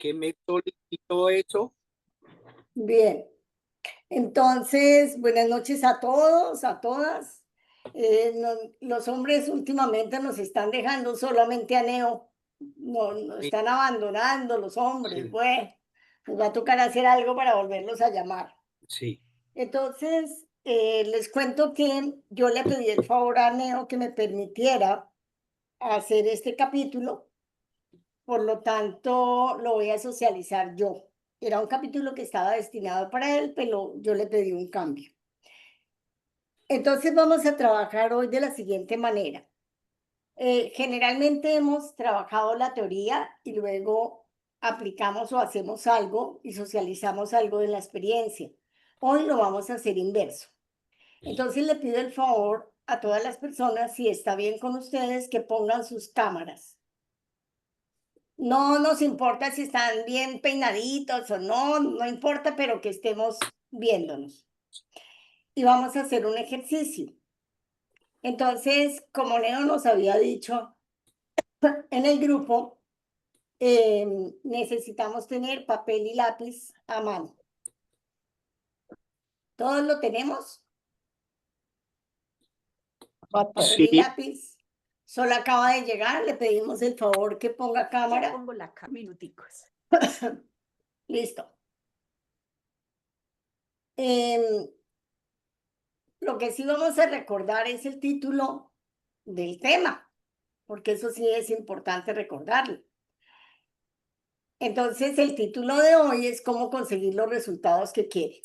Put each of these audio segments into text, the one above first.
que me solicitó eso. Bien, entonces, buenas noches a todos, a todas. Los hombres últimamente nos están dejando solamente a Neo, nos Sí, están abandonando los hombres. sí, Bueno, nos va a tocar hacer algo para volverlos a llamar. sí, Entonces, les cuento que yo le pedí el favor a Neo que me permitiera hacer este capítulo, por lo tanto, lo voy a socializar yo. Era un capítulo que estaba destinado para él, pero yo le pedí un cambio. Entonces vamos a trabajar hoy de la siguiente manera. Generalmente hemos trabajado la teoría y luego aplicamos o hacemos algo y socializamos algo de la experiencia. Hoy lo vamos a hacer inverso. Entonces le pido el favor a todas las personas, si está bien con ustedes, que pongan sus cámaras. No nos importa si están bien peinaditos o no, no importa, pero que estemos viéndonos. Y vamos a hacer un ejercicio. Entonces, como Leo nos había dicho en el grupo, necesitamos tener papel y lápiz a mano. ¿Todos lo tenemos? Papel y sí. lápiz. Solo acaba de llegar, le pedimos el favor que ponga cámara. Pongo la cámara, minuticos. Listo. Em, lo que sí vamos a recordar es el título del tema, porque eso sí es importante recordarlo. Entonces, el título de hoy es cómo conseguir los resultados que quiere.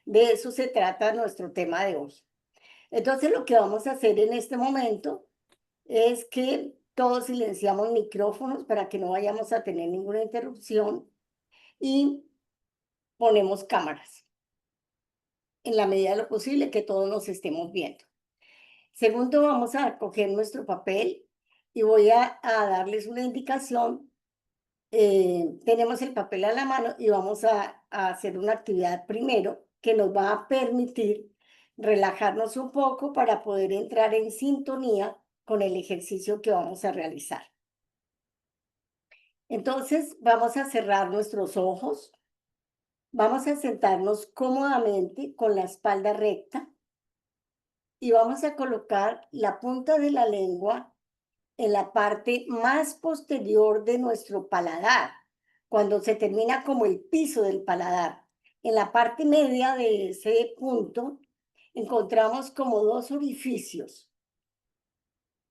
De eso se trata nuestro tema de hoy. Entonces, lo que vamos a hacer en este momento es que todos silenciamos micrófonos para que no vayamos a tener ninguna interrupción y ponemos cámaras en la medida de lo posible que todos nos estemos viendo. Segundo, vamos a coger nuestro papel y voy a darles una indicación. Tenemos el papel a la mano y vamos a hacer una actividad primero que nos va a permitir relajarnos un poco para poder entrar en sintonía con el ejercicio que vamos a realizar. Entonces, vamos a cerrar nuestros ojos, vamos a sentarnos cómodamente con la espalda recta y vamos a colocar la punta de la lengua en la parte más posterior de nuestro paladar, cuando se termina como el piso del paladar. En la parte media de ese punto encontramos como dos orificios.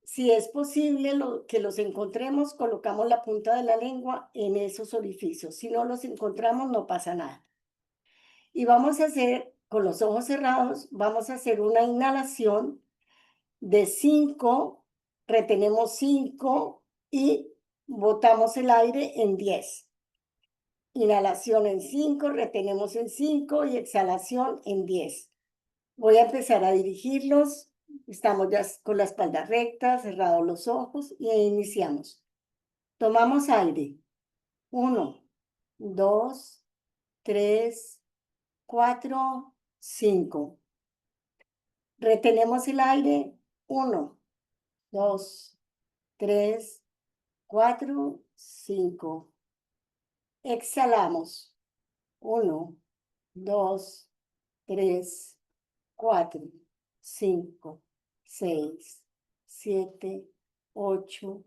Si es posible que los encontremos, colocamos la punta de la lengua en esos orificios. Si no los encontramos, no pasa nada. Y vamos a hacer, con los ojos cerrados, vamos a hacer una inhalación de 5, retenemos 5 y botamos el aire en 10. Inhalación en 5, retenemos en 5 y exhalación en 10. Voy a empezar a dirigirlos. Estamos ya con la espalda recta, cerrados los ojos y iniciamos. Tomamos aire. 1, 2, 3, 4, 5. Retenemos el aire. 1, 2, 3, 4, 5. Exhalamos. 1, 2, 3, 4, 5, 6, 7, 8,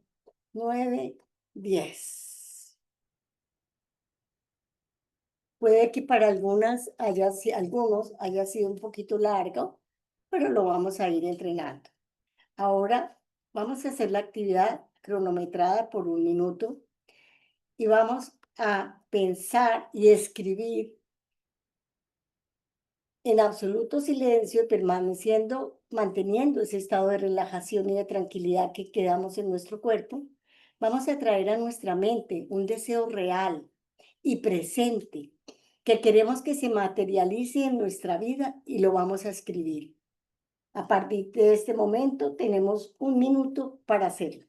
9, 10. Puede que para algunos haya sido un poquito largo, pero lo vamos a ir entrenando. Ahora vamos a hacer la actividad cronometrada por 1 minuto y vamos a pensar y escribir en absoluto silencio, manteniendo ese estado de relajación y de tranquilidad que quedamos en nuestro cuerpo. Vamos a traer a nuestra mente un deseo real y presente que queremos que se materialice en nuestra vida y lo vamos a escribir. A partir de este momento tenemos 1 minuto para hacerlo.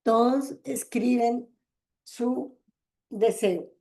Todos escriben su deseo.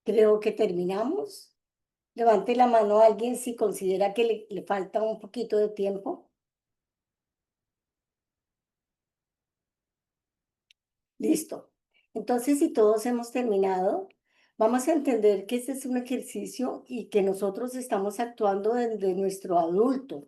Creo que terminamos. Levante la mano a alguien si considera que le falta un poquito de tiempo. Listo. Entonces, si todos hemos terminado, vamos a entender que este es un ejercicio y que nosotros estamos actuando desde nuestro adulto.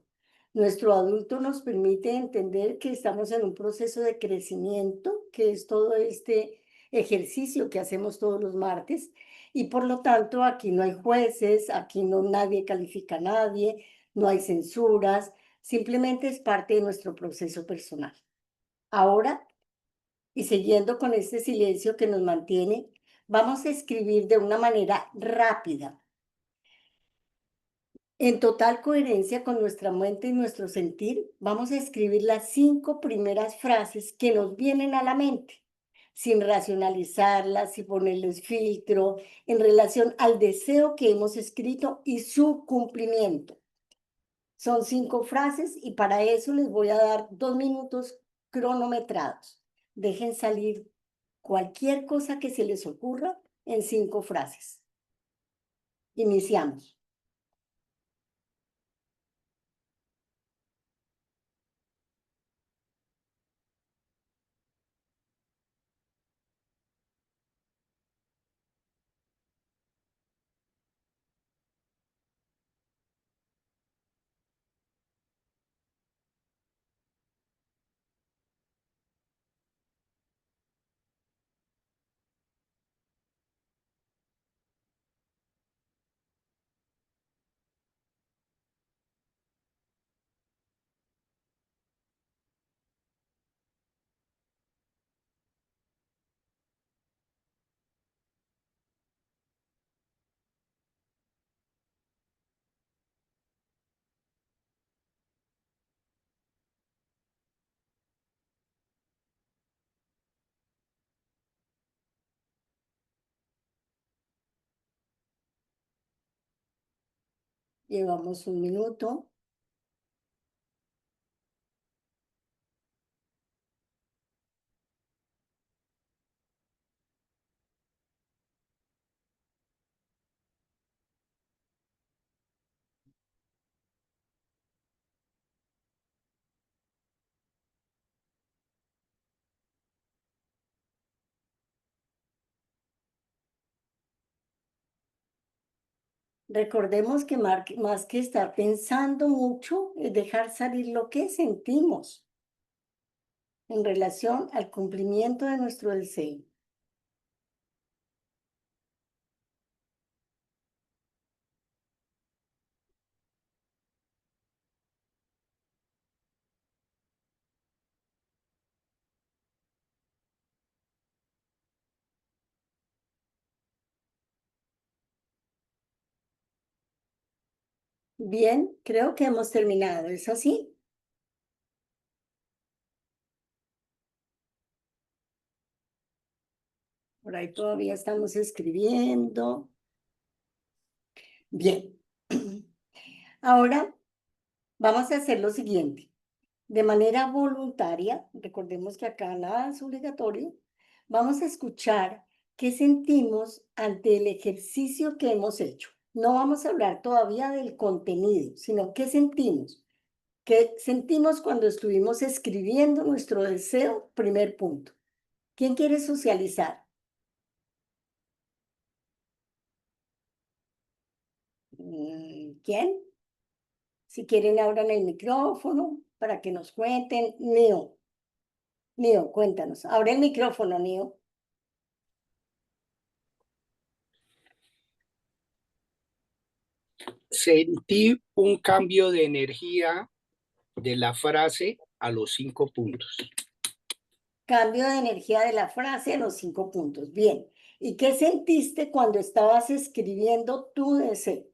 Nuestro adulto nos permite entender que estamos en un proceso de crecimiento, que es todo este ejercicio que hacemos todos los martes, y por lo tanto aquí no hay jueces, aquí no nadie califica a nadie, no hay censuras, simplemente es parte de nuestro proceso personal. Ahora, y siguiendo con este silencio que nos mantiene, vamos a escribir de una manera rápida, en total coherencia con nuestra mente y nuestro sentir. Vamos a escribir las 5 primeras frases que nos vienen a la mente, sin racionalizarlas, sin ponerles filtro, en relación al deseo que hemos escrito y su cumplimiento. Son 5 frases y para eso les voy a dar 2 minutos cronometrados. Dejen salir cualquier cosa que se les ocurra en 5 frases. Iniciamos. Llevamos 1 minuto. Recordemos que más que estar pensando mucho, es dejar salir lo que sentimos en relación al cumplimiento de nuestro deseo. Bien, creo que hemos terminado. ¿Es así? Por ahí todavía estamos escribiendo. Bien. Ahora vamos a hacer lo siguiente. De manera voluntaria, recordemos que acá nada es obligatorio, vamos a escuchar qué sentimos ante el ejercicio que hemos hecho. No vamos a hablar todavía del contenido, sino qué sentimos. ¿Qué sentimos cuando estuvimos escribiendo nuestro deseo? Primer punto. ¿Quién quiere socializar? ¿Quién? Si quieren, abran el micrófono para que nos cuenten. Neo, cuéntanos. Abre el micrófono, Neo. Sentí un cambio de energía de la frase a los 5 puntos. Cambio de energía de la frase a los 5 puntos. Bien. ¿Y qué sentiste cuando estabas escribiendo tu deseo?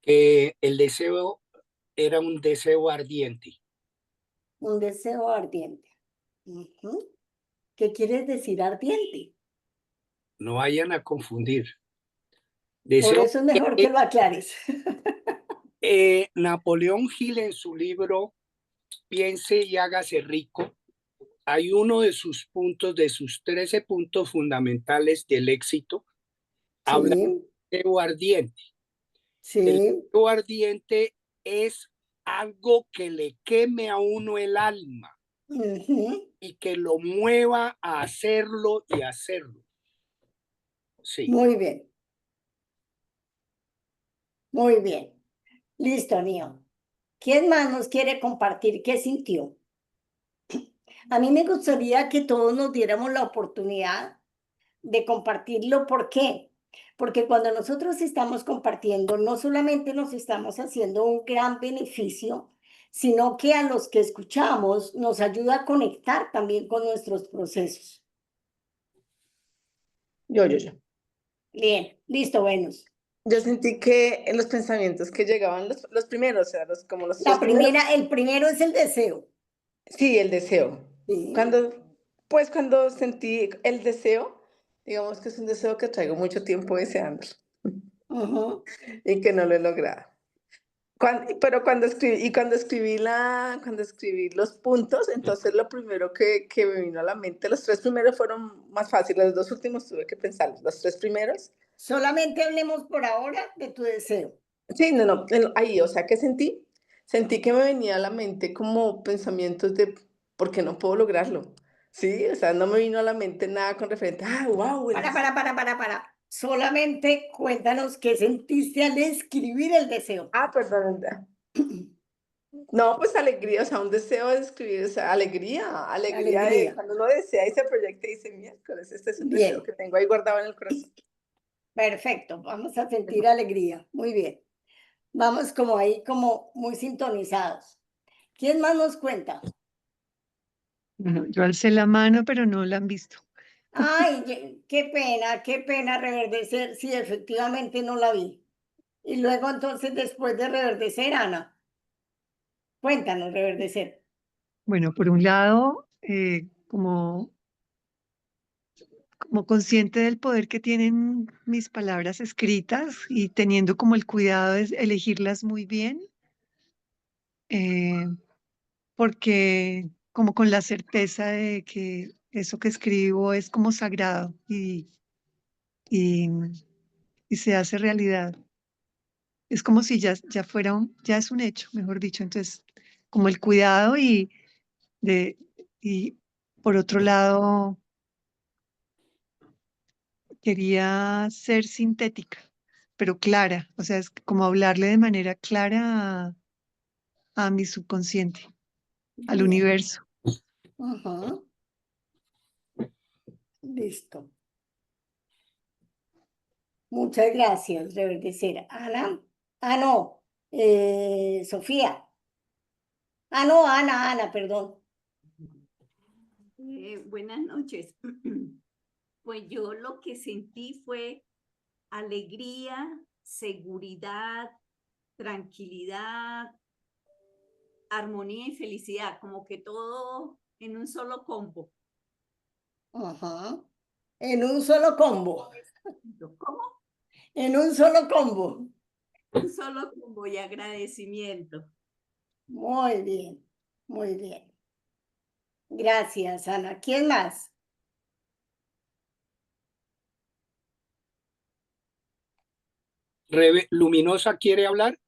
El deseo era un deseo ardiente. Un deseo ardiente. Ujú. ¿Qué quieres decir ardiente? No vayan a confundir. Por Deseo. eso es mejor que lo aclares. Napoleón Hill en su libro Piense y hágase rico hay uno de sus puntos, de sus 13 puntos fundamentales del éxito, habla Sí, de deseo ardiente. El sí. deseo ardiente es algo que le queme a uno el alma Ujú. y que lo mueva a hacerlo y hacerlo. Sí. Muy bien, muy bien. Listo, Nio. ¿Quién más nos quiere compartir qué sintió? A mí me gustaría que todos nos diéramos la oportunidad de compartirlo. ¿Por qué? Porque cuando nosotros estamos compartiendo, no solamente nos estamos haciendo un gran beneficio, sino que a los que escuchamos nos ayuda a conectar también con nuestros procesos. Yo. Bien, listo, Venus. Yo sentí que en los pensamientos que llegaban, los primeros, o sea, como los tres La primeros, primera, el primero es el deseo. sí, el deseo. Sí. Cuando sentí el deseo, digamos que es un deseo que traigo mucho tiempo deseando Ujú. y que no lo he logrado. Pero cuando escribí los puntos, entonces lo primero que me vino a la mente, los tres primeros fueron más fáciles, los dos últimos tuve que pensarlos, los tres primeros. Solamente hablemos por ahora de tu deseo. Sí, no, ahí, o sea, ¿qué sentí? Sentí que me venía a la mente como pensamientos de, ¿por qué no puedo lograrlo? Sí, o sea, no me vino a la mente nada con referente, wow, el deseo. Para. Solamente cuéntanos qué sentiste al escribir el deseo. Perdón. No, pues alegría, o sea, un deseo de escribir, o sea, alegría de Alegría. cuando uno desea y se proyecta y dice, miércoles, este es un deseo Bien, que tengo ahí guardado en el corazón. perfecto. Vamos a sentir alegría. Muy bien. Vamos como ahí, como muy sintonizados. ¿Quién más nos cuenta? Bueno, yo alcé la mano, pero no la han visto. Ay, qué pena reverdecer. Sí, efectivamente no la vi. Y luego entonces, después de reverdecer, Ana, cuéntanos, reverdecer. Bueno, por un lado, como consciente del poder que tienen mis palabras escritas y teniendo como el cuidado de elegirlas muy bien, eh, porque como con la certeza de que eso que escribo es como sagrado y, y se hace realidad. Es como si ya fuera ya es un hecho, mejor dicho. Entonces, como el cuidado de, y por otro lado, quería ser sintética, pero clara, o sea, es como hablarle de manera clara a mi subconsciente, al Bien. universo. Ujú. Listo. Muchas gracias, reverdecer. Ana, no, Sofía. No, Ana, perdón. Buenas noches. Pues yo lo que sentí fue alegría, seguridad, tranquilidad, armonía y felicidad, como que todo en un solo combo. Ajá. En un solo combo. ¿Cómo? En un solo combo. Un solo combo y agradecimiento. Muy bien, muy bien. Gracias, Ana. ¿Quién más? Luminosa quiere hablar.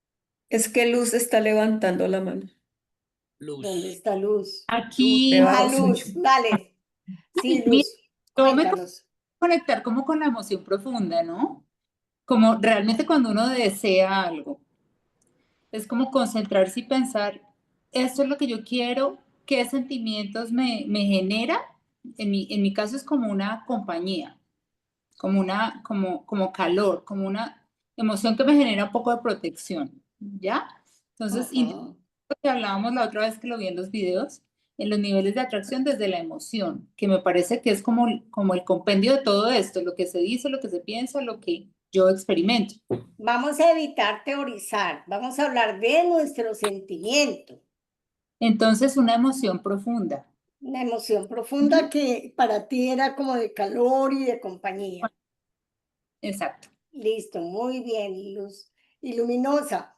Es que Luz está levantando la mano. ¿Dónde Luz. está Luz? Aquí, Luz, dale. Sí, mira, Luz, yo me cuéntanos. conectar como con la emoción profunda, ¿no? Como realmente cuando uno desea algo, es como concentrarse y pensar, esto es lo que yo quiero, qué sentimientos me genera. En mi caso es como una compañía, como calor, como una emoción que me genera un poco de protección, ¿ya? Entonces, Ajá. que hablábamos la otra vez que lo vi en los videos, en los niveles de atracción desde la emoción, que me parece que es como el compendio de todo esto, lo que se dice, lo que se piensa, lo que yo experimento. Vamos a evitar teorizar, vamos a hablar de nuestro sentimiento, Entonces, una emoción profunda. una emoción profunda que para ti era como de calor y de compañía. Exacto. Listo, muy bien, Luz. Y luminosa.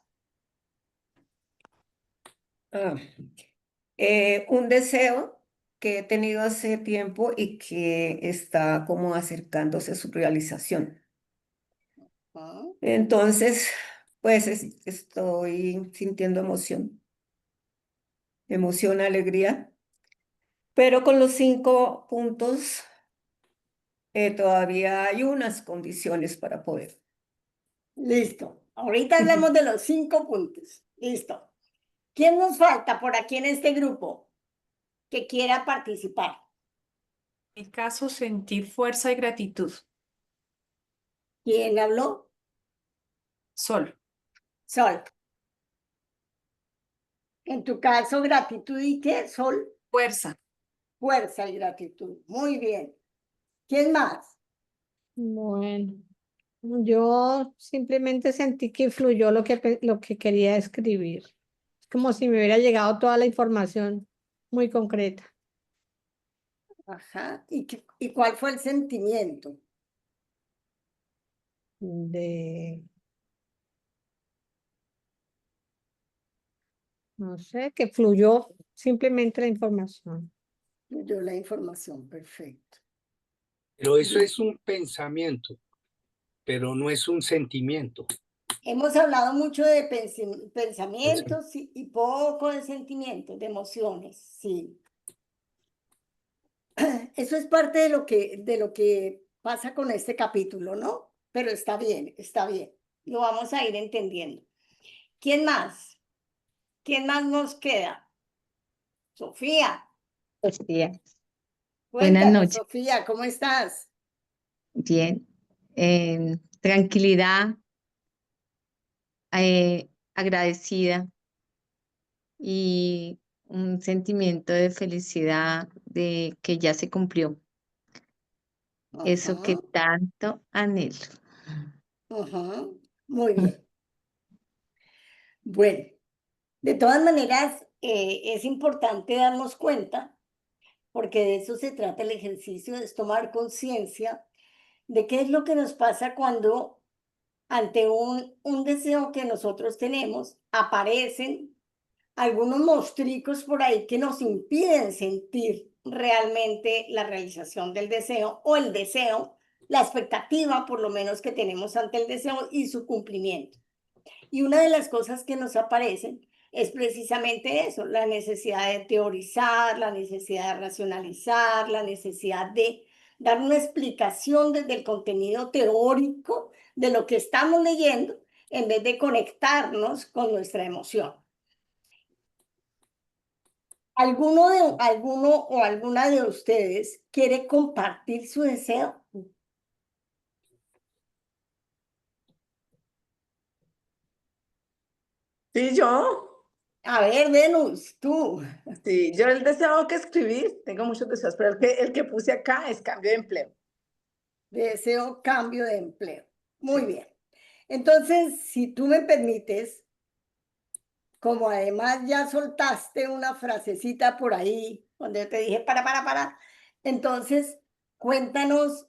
Un deseo que he tenido hace tiempo y que está como acercándose a su realización. Ah, Entonces, pues estoy sintiendo emoción, alegría, pero con los 5 puntos todavía hay unas condiciones para poder. listo. Ahorita hablamos de los 5 puntos. Listo. ¿Quién nos falta por aquí en este grupo que quiera participar? En mi caso, sentir fuerza y gratitud. ¿Quién habló? Sol. Sol. En tu caso, gratitud y qué? Sol, Fuerza. fuerza y gratitud. Muy bien. ¿Quién más? Bueno, yo simplemente sentí que fluyó lo que quería escribir. Es como si me hubiera llegado toda la información muy concreta. Ajá. ¿Y cuál fue el sentimiento? De, no sé, que fluyó simplemente la información. Yo la información, perfecto. Pero eso es un pensamiento, pero no es un sentimiento. Hemos hablado mucho de pensamientos y poco de sentimientos, de emociones, sí. Eso es parte de lo que pasa con este capítulo, ¿no? Pero está bien, está bien. Lo vamos a ir entendiendo. ¿Quién más? ¿Quién más nos queda? Sofía. Sofía, buenas Cuéntanos, noches. Sofía, ¿cómo estás? Bien. Tranquilidad, agradecida y un sentimiento de felicidad de que ya se cumplió eso que Ajá, tanto anhelo. ajá. Muy bien. Bueno, de todas maneras, es importante darnos cuenta, porque de eso se trata el ejercicio, es tomar conciencia de qué es lo que nos pasa cuando ante un deseo que nosotros tenemos, aparecen algunos monstruos por ahí que nos impiden sentir realmente la realización del deseo o el deseo, la expectativa por lo menos que tenemos ante el deseo y su cumplimiento. Y una de las cosas que nos aparecen es precisamente eso, la necesidad de teorizar, la necesidad de racionalizar, la necesidad de dar una explicación desde el contenido teórico de lo que estamos leyendo en vez de conectarnos con nuestra emoción. ¿Alguno o alguna de ustedes quiere compartir su deseo? Sí, yo. A ver, Venus, tú. Sí, yo el deseo que escribí, tengo muchos deseos, pero el que puse acá es cambio de empleo. Deseo cambio de empleo. Muy Sí. bien. Entonces, si tú me permites, como además ya soltaste una frasecita por ahí, cuando yo te dije para, entonces cuéntanos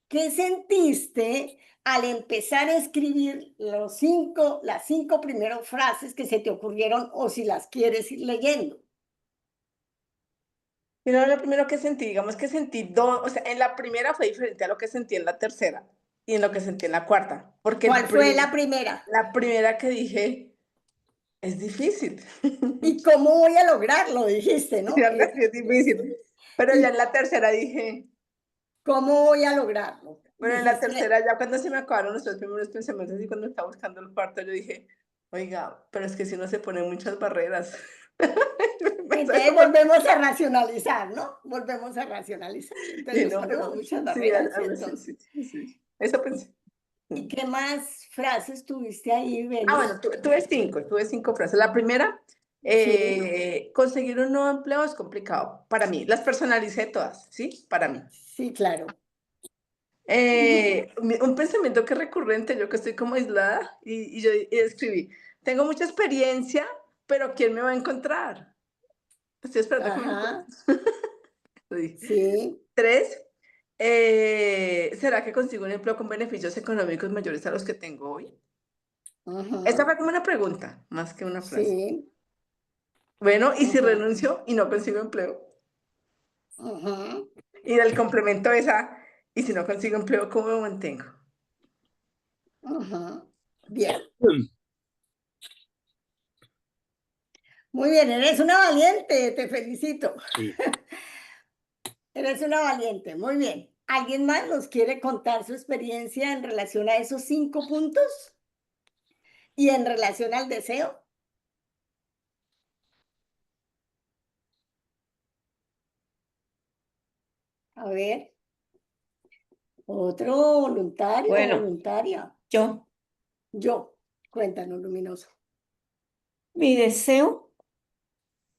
qué sentiste al empezar a escribir las 5 primeras frases que se te ocurrieron o si las quieres ir leyendo. Pero lo primero que sentí, digamos que sentí dos, o sea, en la primera fue diferente a lo que sentí en la tercera y en lo que sentí en la cuarta, porque ¿Cuál fue la primera? la primera que dije es difícil. ¿Y cómo voy a lograrlo? Dijiste, ¿no? Ya me es difícil. Pero ya en la tercera dije, ¿Cómo voy a lograrlo? bueno, en la Dijiste, tercera ya cuando se me acabaron los 3 primeros pensamientos y cuando estaba buscando el cuarto, yo dije, oiga, pero es que si no se ponen muchas barreras. entonces volvemos a racionalizar, ¿no? Volvemos a racionalizar. Entonces Y nos no, ponemos muchas sí, barreras. algo así, Entonces, sí. Eso pensé. ¿y qué más frases tuviste ahí, Ah, Venus? bueno, tuve 5 frases. La primera, conseguir un nuevo empleo es complicado para mí. Las personalicé todas, ¿sí? Para mí. Sí, claro. Un pensamiento que es recurrente, yo que estoy como aislada, y yo escribí, tengo mucha experiencia, pero ¿quién me va a encontrar? Estoy esperando que me Ajá, encuentren. sí. 3, ¿será que consigo un empleo con beneficios económicos mayores a los que tengo hoy? Esa Ajá, fue como una pregunta, más que una frase. sí. Bueno, ¿y si Ajá. renuncio y no consigo empleo? Ujú. Y del complemento esa, y si no consigo empleo, ¿cómo me mantengo? Ujú. Bien. Muy bien, eres una valiente, te felicito. Sí. Eres una valiente, muy bien. ¿Alguien más nos quiere contar su experiencia en relación a esos 5 puntos? ¿Y en relación al deseo? A ver, otro voluntario o Bueno, voluntaria. yo, Yo, cuéntanos, Luminoso. mi deseo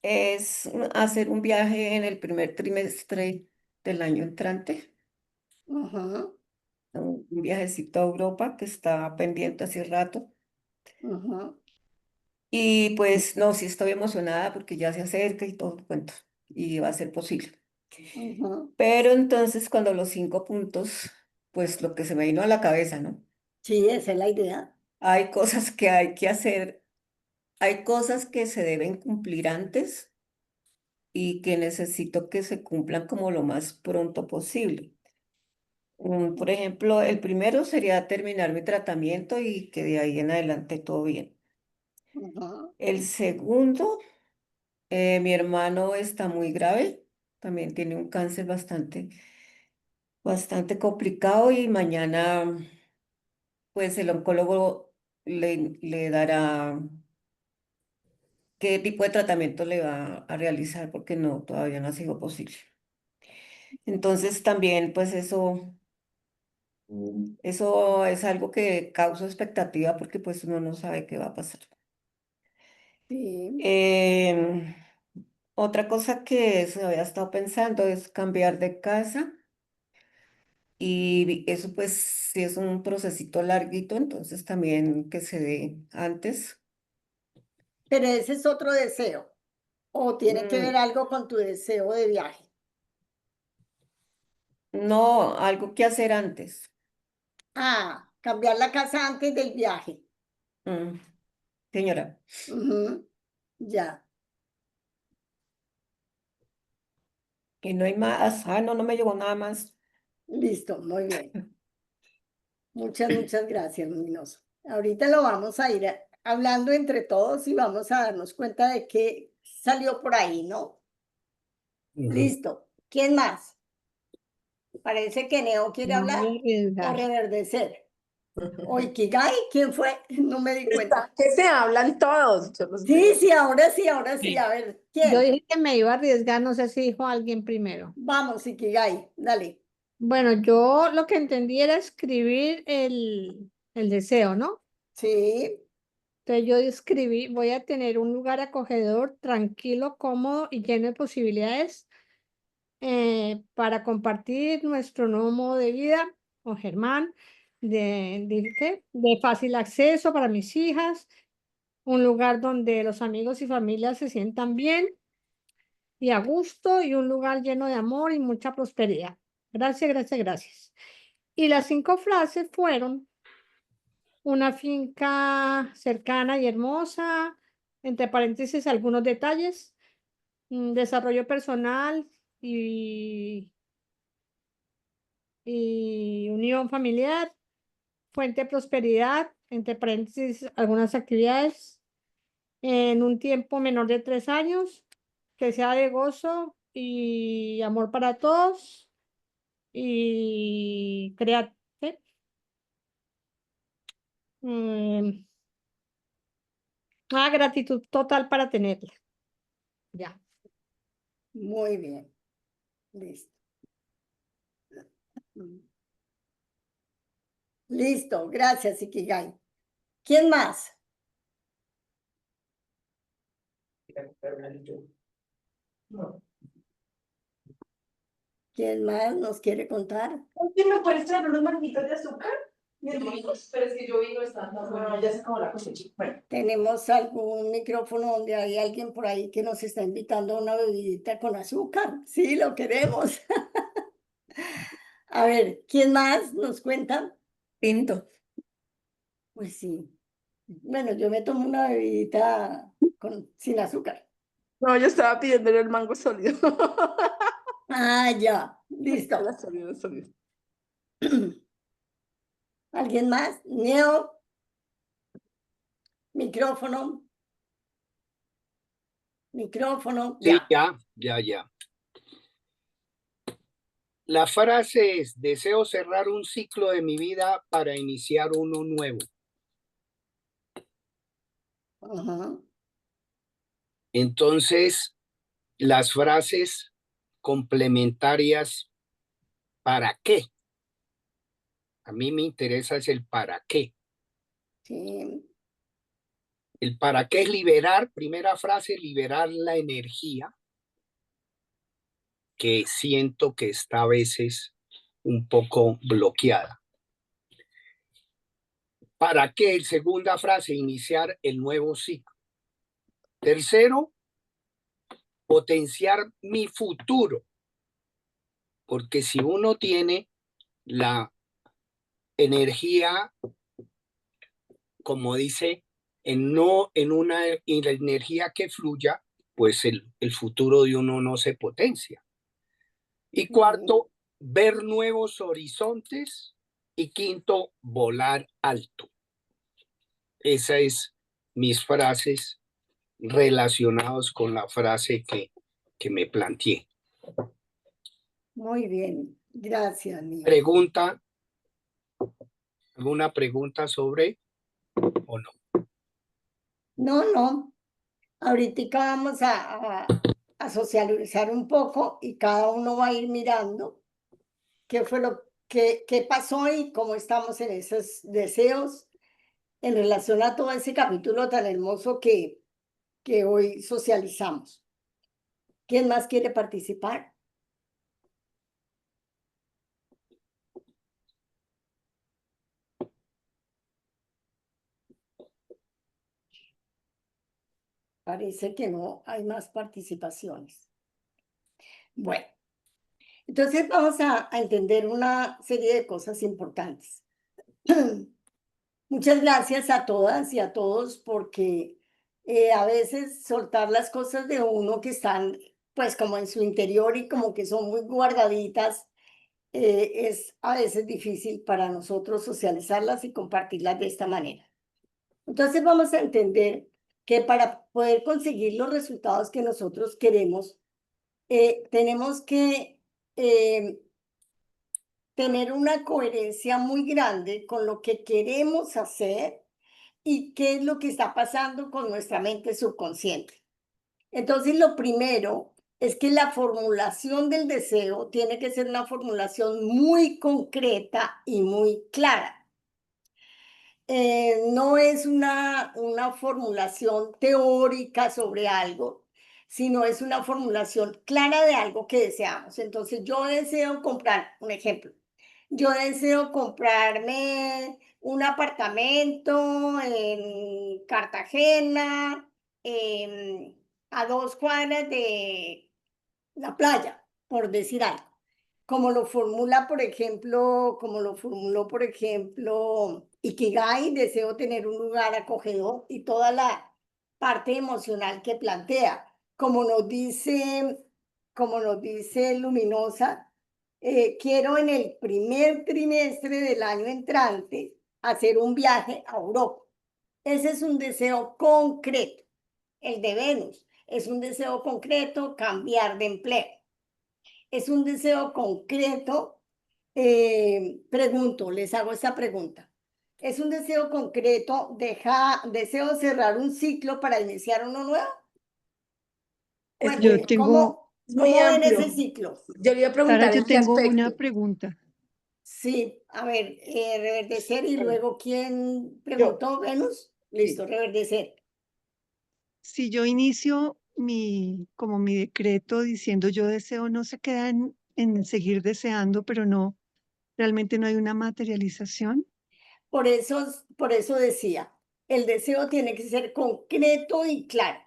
es hacer un viaje en el primer trimestre del año entrante, Ujú, un viajecito a Europa que está pendiente hace rato. ujú, Y pues no, sí estoy emocionada porque ya se acerca y todo el cuento, y va a ser posible. ujú. Pero entonces cuando los 5 puntos, pues lo que se me vino a la cabeza, ¿no? Sí, esa es la idea. Hay cosas que hay que hacer, hay cosas que se deben cumplir antes y que necesito que se cumplan como lo más pronto posible. Por ejemplo, el primero sería terminar mi tratamiento y que de ahí en adelante todo bien. Ujú. El segundo, mi hermano está muy grave, también tiene un cáncer bastante complicado y mañana pues el oncólogo le dará qué tipo de tratamiento le va a realizar porque no, todavía no ha sido posible. Entonces también pues eso es algo que causa expectativa porque pues uno no sabe qué va a pasar. Sí, Em, Otra cosa que se había estado pensando es cambiar de casa y eso pues sí es un procesito larguito, entonces también que se dé antes. pero ese es otro deseo. ¿O tiene que ver Mm, algo con tu deseo de viaje? no, algo que hacer antes. Ah, cambiar la casa antes del viaje. Mm, señora, Ujú, ya, y no hay más. Ah, no, no me llegó nada más. listo, muy bien. Muchas gracias, Luminoso. Ahorita lo vamos a ir hablando entre todos y vamos a darnos cuenta de qué salió por ahí, ¿no? Ujú. Listo. ¿Quién más? Parece que Neo quiere Me voy hablar a o arriesgar. reverdecer. ¿O Ikigai? ¿Quién fue? No me di cuenta. Que se hablan todos, yo los Sí, veo. sí, ahora sí, ahora sí. A ver, Yo ¿quién? dije que me iba a arriesgar, no sé si dijo alguien primero. Vamos, Ikigai, dale. Bueno, yo lo que entendí era escribir el deseo, ¿no? Sí, Entonces yo escribí, voy a tener un lugar acogedor, tranquilo, cómodo y lleno de posibilidades para compartir nuestro nuevo modo de vida con Germán, ¿qué? De fácil acceso para mis hijas, un lugar donde los amigos y familia se sientan bien y a gusto y un lugar lleno de amor y mucha prosperidad. Gracias, gracias, gracias. Y las 5 frases fueron una finca cercana y hermosa, entre paréntesis algunos detalles, desarrollo personal y, y unión familiar, fuente de prosperidad, entre paréntesis algunas actividades, en un tiempo menor de 3 años, que sea de gozo y amor para todos y crear. Gratitud total para tenerla. Ya. muy bien. Listo. Listo, gracias, Ikigai. ¿Quién más? ¿Quién más nos quiere contar? Oye, ¿me puedes traer unos manguitos de azúcar? Mis ricos, pero es que yo vi no están tan buenos. Ya se acabó la cosecha. Bueno, ¿Tenemos algún micrófono donde hay alguien por ahí que nos está invitando a una bebidita con azúcar? Sí, lo queremos. A ver, ¿quién más nos cuenta? Pinto. Pues sí. Bueno, yo me tomo una bebidita sin azúcar. no, yo estaba pidiendo el mango sólido. Ah, ya, listo. La salió, la salió. ¿Alguien más? Neo. Micrófono. Micrófono. Sí, Ya. ya. La frase es, deseo cerrar un ciclo de mi vida para iniciar uno nuevo. Ajá. Entonces, las frases complementarias, ¿para qué? A mí me interesa es el para qué. Sí. El para qué es liberar, primera frase, liberar la energía que siento que está a veces un poco bloqueada. ¿Para qué? Segunda frase, iniciar el nuevo ciclo. Tercero, potenciar mi futuro. Porque si uno tiene la energía, como dice, en una energía que fluya, pues el futuro de uno no se potencia. Y cuarto, ver nuevos horizontes. Y quinto, volar alto. Esas es mis frases relacionadas con la frase que me planteé. Muy bien. Gracias, Neo. Pregunta, ¿alguna pregunta sobre o no? No. Ahorita vamos a socializar un poco y cada uno va a ir mirando qué fue qué pasó y cómo estamos en esos deseos en relación a todo ese capítulo tan hermoso que hoy socializamos. ¿Quién más quiere participar? Parece que no hay más participaciones. Bueno, entonces vamos a entender una serie de cosas importantes. Muchas gracias a todas y a todos porque a veces soltar las cosas de uno que están pues como en su interior y como que son muy guardaditas, es a veces difícil para nosotros socializarlas y compartirlas de esta manera. Entonces vamos a entender que para poder conseguir los resultados que nosotros queremos, tenemos que tener una coherencia muy grande con lo que queremos hacer y qué es lo que está pasando con nuestra mente subconsciente. Entonces, lo primero es que la formulación del deseo tiene que ser una formulación muy concreta y muy clara. No es una formulación teórica sobre algo, sino es una formulación clara de algo que deseamos. Entonces, yo deseo comprar, un ejemplo, yo deseo comprarme un apartamento en Cartagena, a 2 cuadras de la playa, por decir algo. Como lo formula, por ejemplo, como lo formuló, por ejemplo, Ikigai, deseo tener un lugar acogedor y toda la parte emocional que plantea. Como nos dice Luminosa, quiero en el primer trimestre del año entrante hacer un viaje a Europa. Ese es un deseo concreto. El de Venus es un deseo concreto, cambiar de empleo. Es un deseo concreto. Pregunto, les hago esta pregunta. ¿Es un deseo concreto, deseo cerrar un ciclo para iniciar uno nuevo? Yo Cuénteme, tengo, Es muy ¿cómo ven amplio. ese ciclo? Yo le iba a Sara, preguntar yo en qué tengo una aspecto. pregunta. Sí, a ver, reverdecer y luego ¿quién Yo. preguntó? ¿Venus? Listo, reverdecer. Si yo inicio como mi decreto diciendo yo deseo, no se queda en seguir deseando, pero no, realmente no hay una materialización. Por eso decía, el deseo tiene que ser concreto y claro.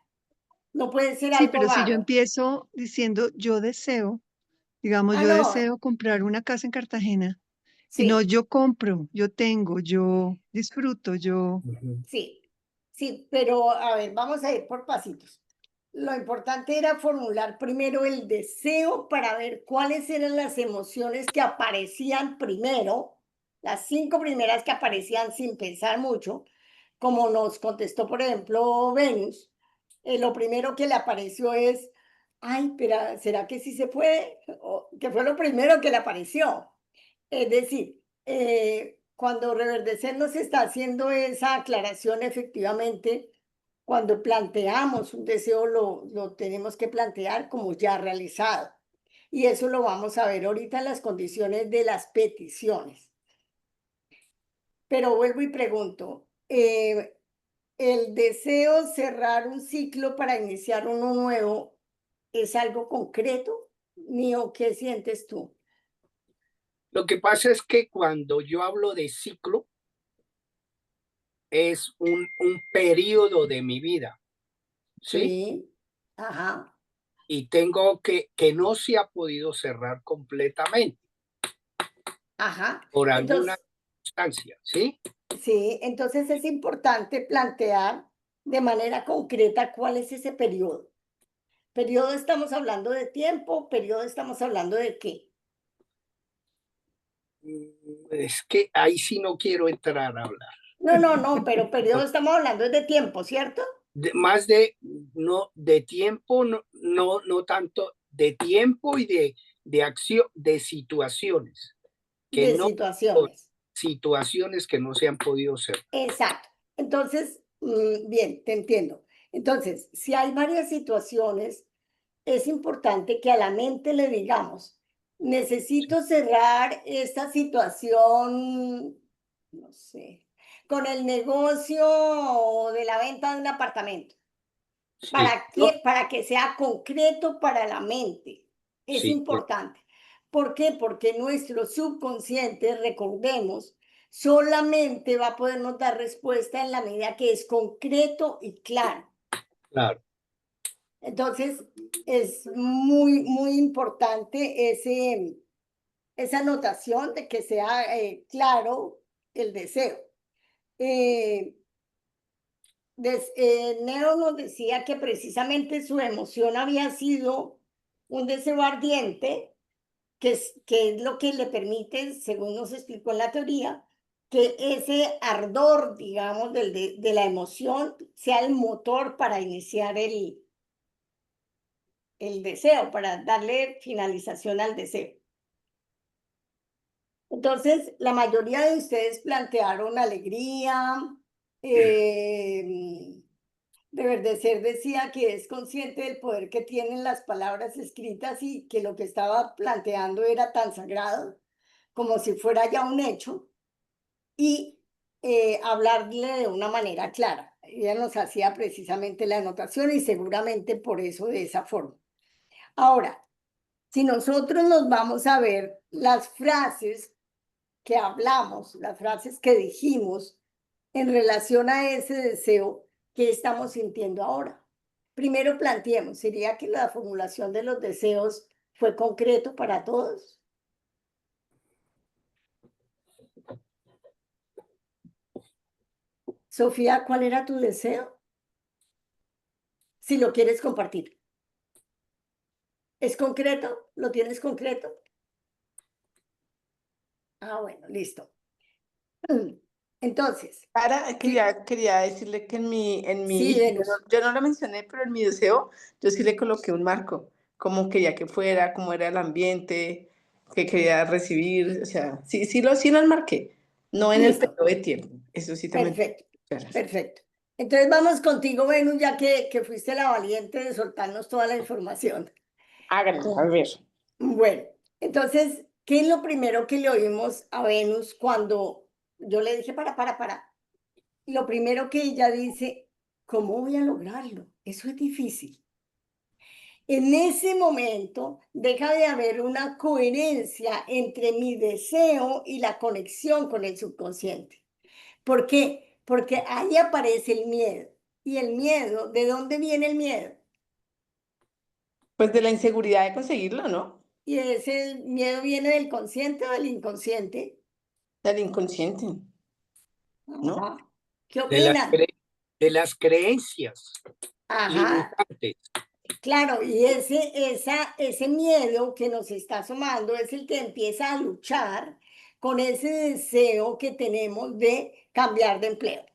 No puede ser Sí, algo pero si yo vago. empiezo diciendo yo deseo, digamos, Ah, yo no, deseo comprar una casa en Cartagena, y no sí. yo compro, yo tengo, yo disfruto, yo... Sí, pero a ver, vamos a ir por pasitos. lo importante era formular primero el deseo para ver cuáles eran las emociones que aparecían primero, las 5 primeras que aparecían sin pensar mucho, como nos contestó, por ejemplo, Venus. Lo primero que le apareció es, ay, pero ¿será que sí se puede? Que fue lo primero que le apareció. Es decir, cuando Reverdecer nos está haciendo esa aclaración, efectivamente, cuando planteamos un deseo, lo tenemos que plantear como ya realizado. Y eso lo vamos a ver ahorita en las condiciones de las peticiones. Pero vuelvo y pregunto, ¿el deseo cerrar un ciclo para iniciar uno nuevo es algo concreto? Mío, ¿qué sientes tú? Lo que pasa es que cuando yo hablo de ciclo, es un periodo de mi vida, ¿sí? Sí, ajá, Y tengo que no se ha podido cerrar completamente ajá. por alguna Entonces, circunstancia, ¿sí? sí, entonces es importante plantear de manera concreta cuál es ese periodo. ¿Periodo estamos hablando de tiempo? ¿Periodo estamos hablando de qué? Es que ahí sí no quiero entrar a hablar. No, pero periodo estamos hablando de tiempo, ¿cierto? Más no, de tiempo, no tanto de tiempo y de acción, de situaciones, que De no, situaciones. situaciones que no se han podido cerrar. Exacto. Entonces, bien, te entiendo. Entonces, si hay varias situaciones, es importante que a la mente le digamos, necesito cerrar esta situación, no sé, con el negocio de la venta de un apartamento. Sí, Para que sea concreto para la mente. Es sí, importante. ¿Por qué? Porque nuestro subconsciente, recordemos, solamente va a podernos dar respuesta en la medida que es concreto y claro. claro. Entonces, es muy importante esa anotación de que sea claro el deseo. Nero nos decía que precisamente su emoción había sido un deseo ardiente, que es lo que le permite, según nos explicó en la teoría, que ese ardor, digamos, de la emoción sea el motor para iniciar el deseo, para darle finalización al deseo. Entonces, la mayoría de ustedes plantearon alegría. Reverdecer decía que es consciente del poder que tienen las palabras escritas y que lo que estaba planteando era tan sagrado como si fuera ya un hecho y hablarle de una manera clara. Ella nos hacía precisamente la anotación y seguramente por eso de esa forma. Ahora, si nosotros nos vamos a ver las frases que hablamos, las frases que dijimos en relación a ese deseo que estamos sintiendo ahora. Primero planteemos, ¿sería que la formulación de los deseos fue concreto para todos? Sofía, ¿cuál era tu deseo? Si lo quieres compartir. ¿Es concreto? ¿Lo tienes concreto? Ah, bueno, listo. Entonces, Quería decirle que sí, Venus. yo no lo mencioné, pero en mi deseo yo sí le coloqué un marco, como quería que fuera, cómo era el ambiente, que quería recibir, o sea, sí lo enmarqué, no en el Listo. periodo de tiempo, eso sí también. Perfecto, Claro. perfecto. Entonces vamos contigo, Venus, ya que fuiste la valiente de soltarnos toda la información. Háganlo, a ver. Bueno, entonces, ¿qué es lo primero que le oímos a Venus cuando yo le dije para? Lo primero que ella dice, ¿cómo voy a lograrlo? Eso es difícil. En ese momento deja de haber una coherencia entre mi deseo y la conexión con el subconsciente. ¿Por qué? Porque ahí aparece el miedo. ¿Y el miedo? ¿De dónde viene el miedo? Pues de la inseguridad de conseguirlo, ¿no? ¿Y ese miedo viene del consciente o del inconsciente? Del inconsciente, ¿no? Ajá. ¿Qué De las, opinan? de las creencias Ajá. limitantes. Claro, y ese miedo que nos está asomando es el que empieza a luchar con ese deseo que tenemos de cambiar de empleo.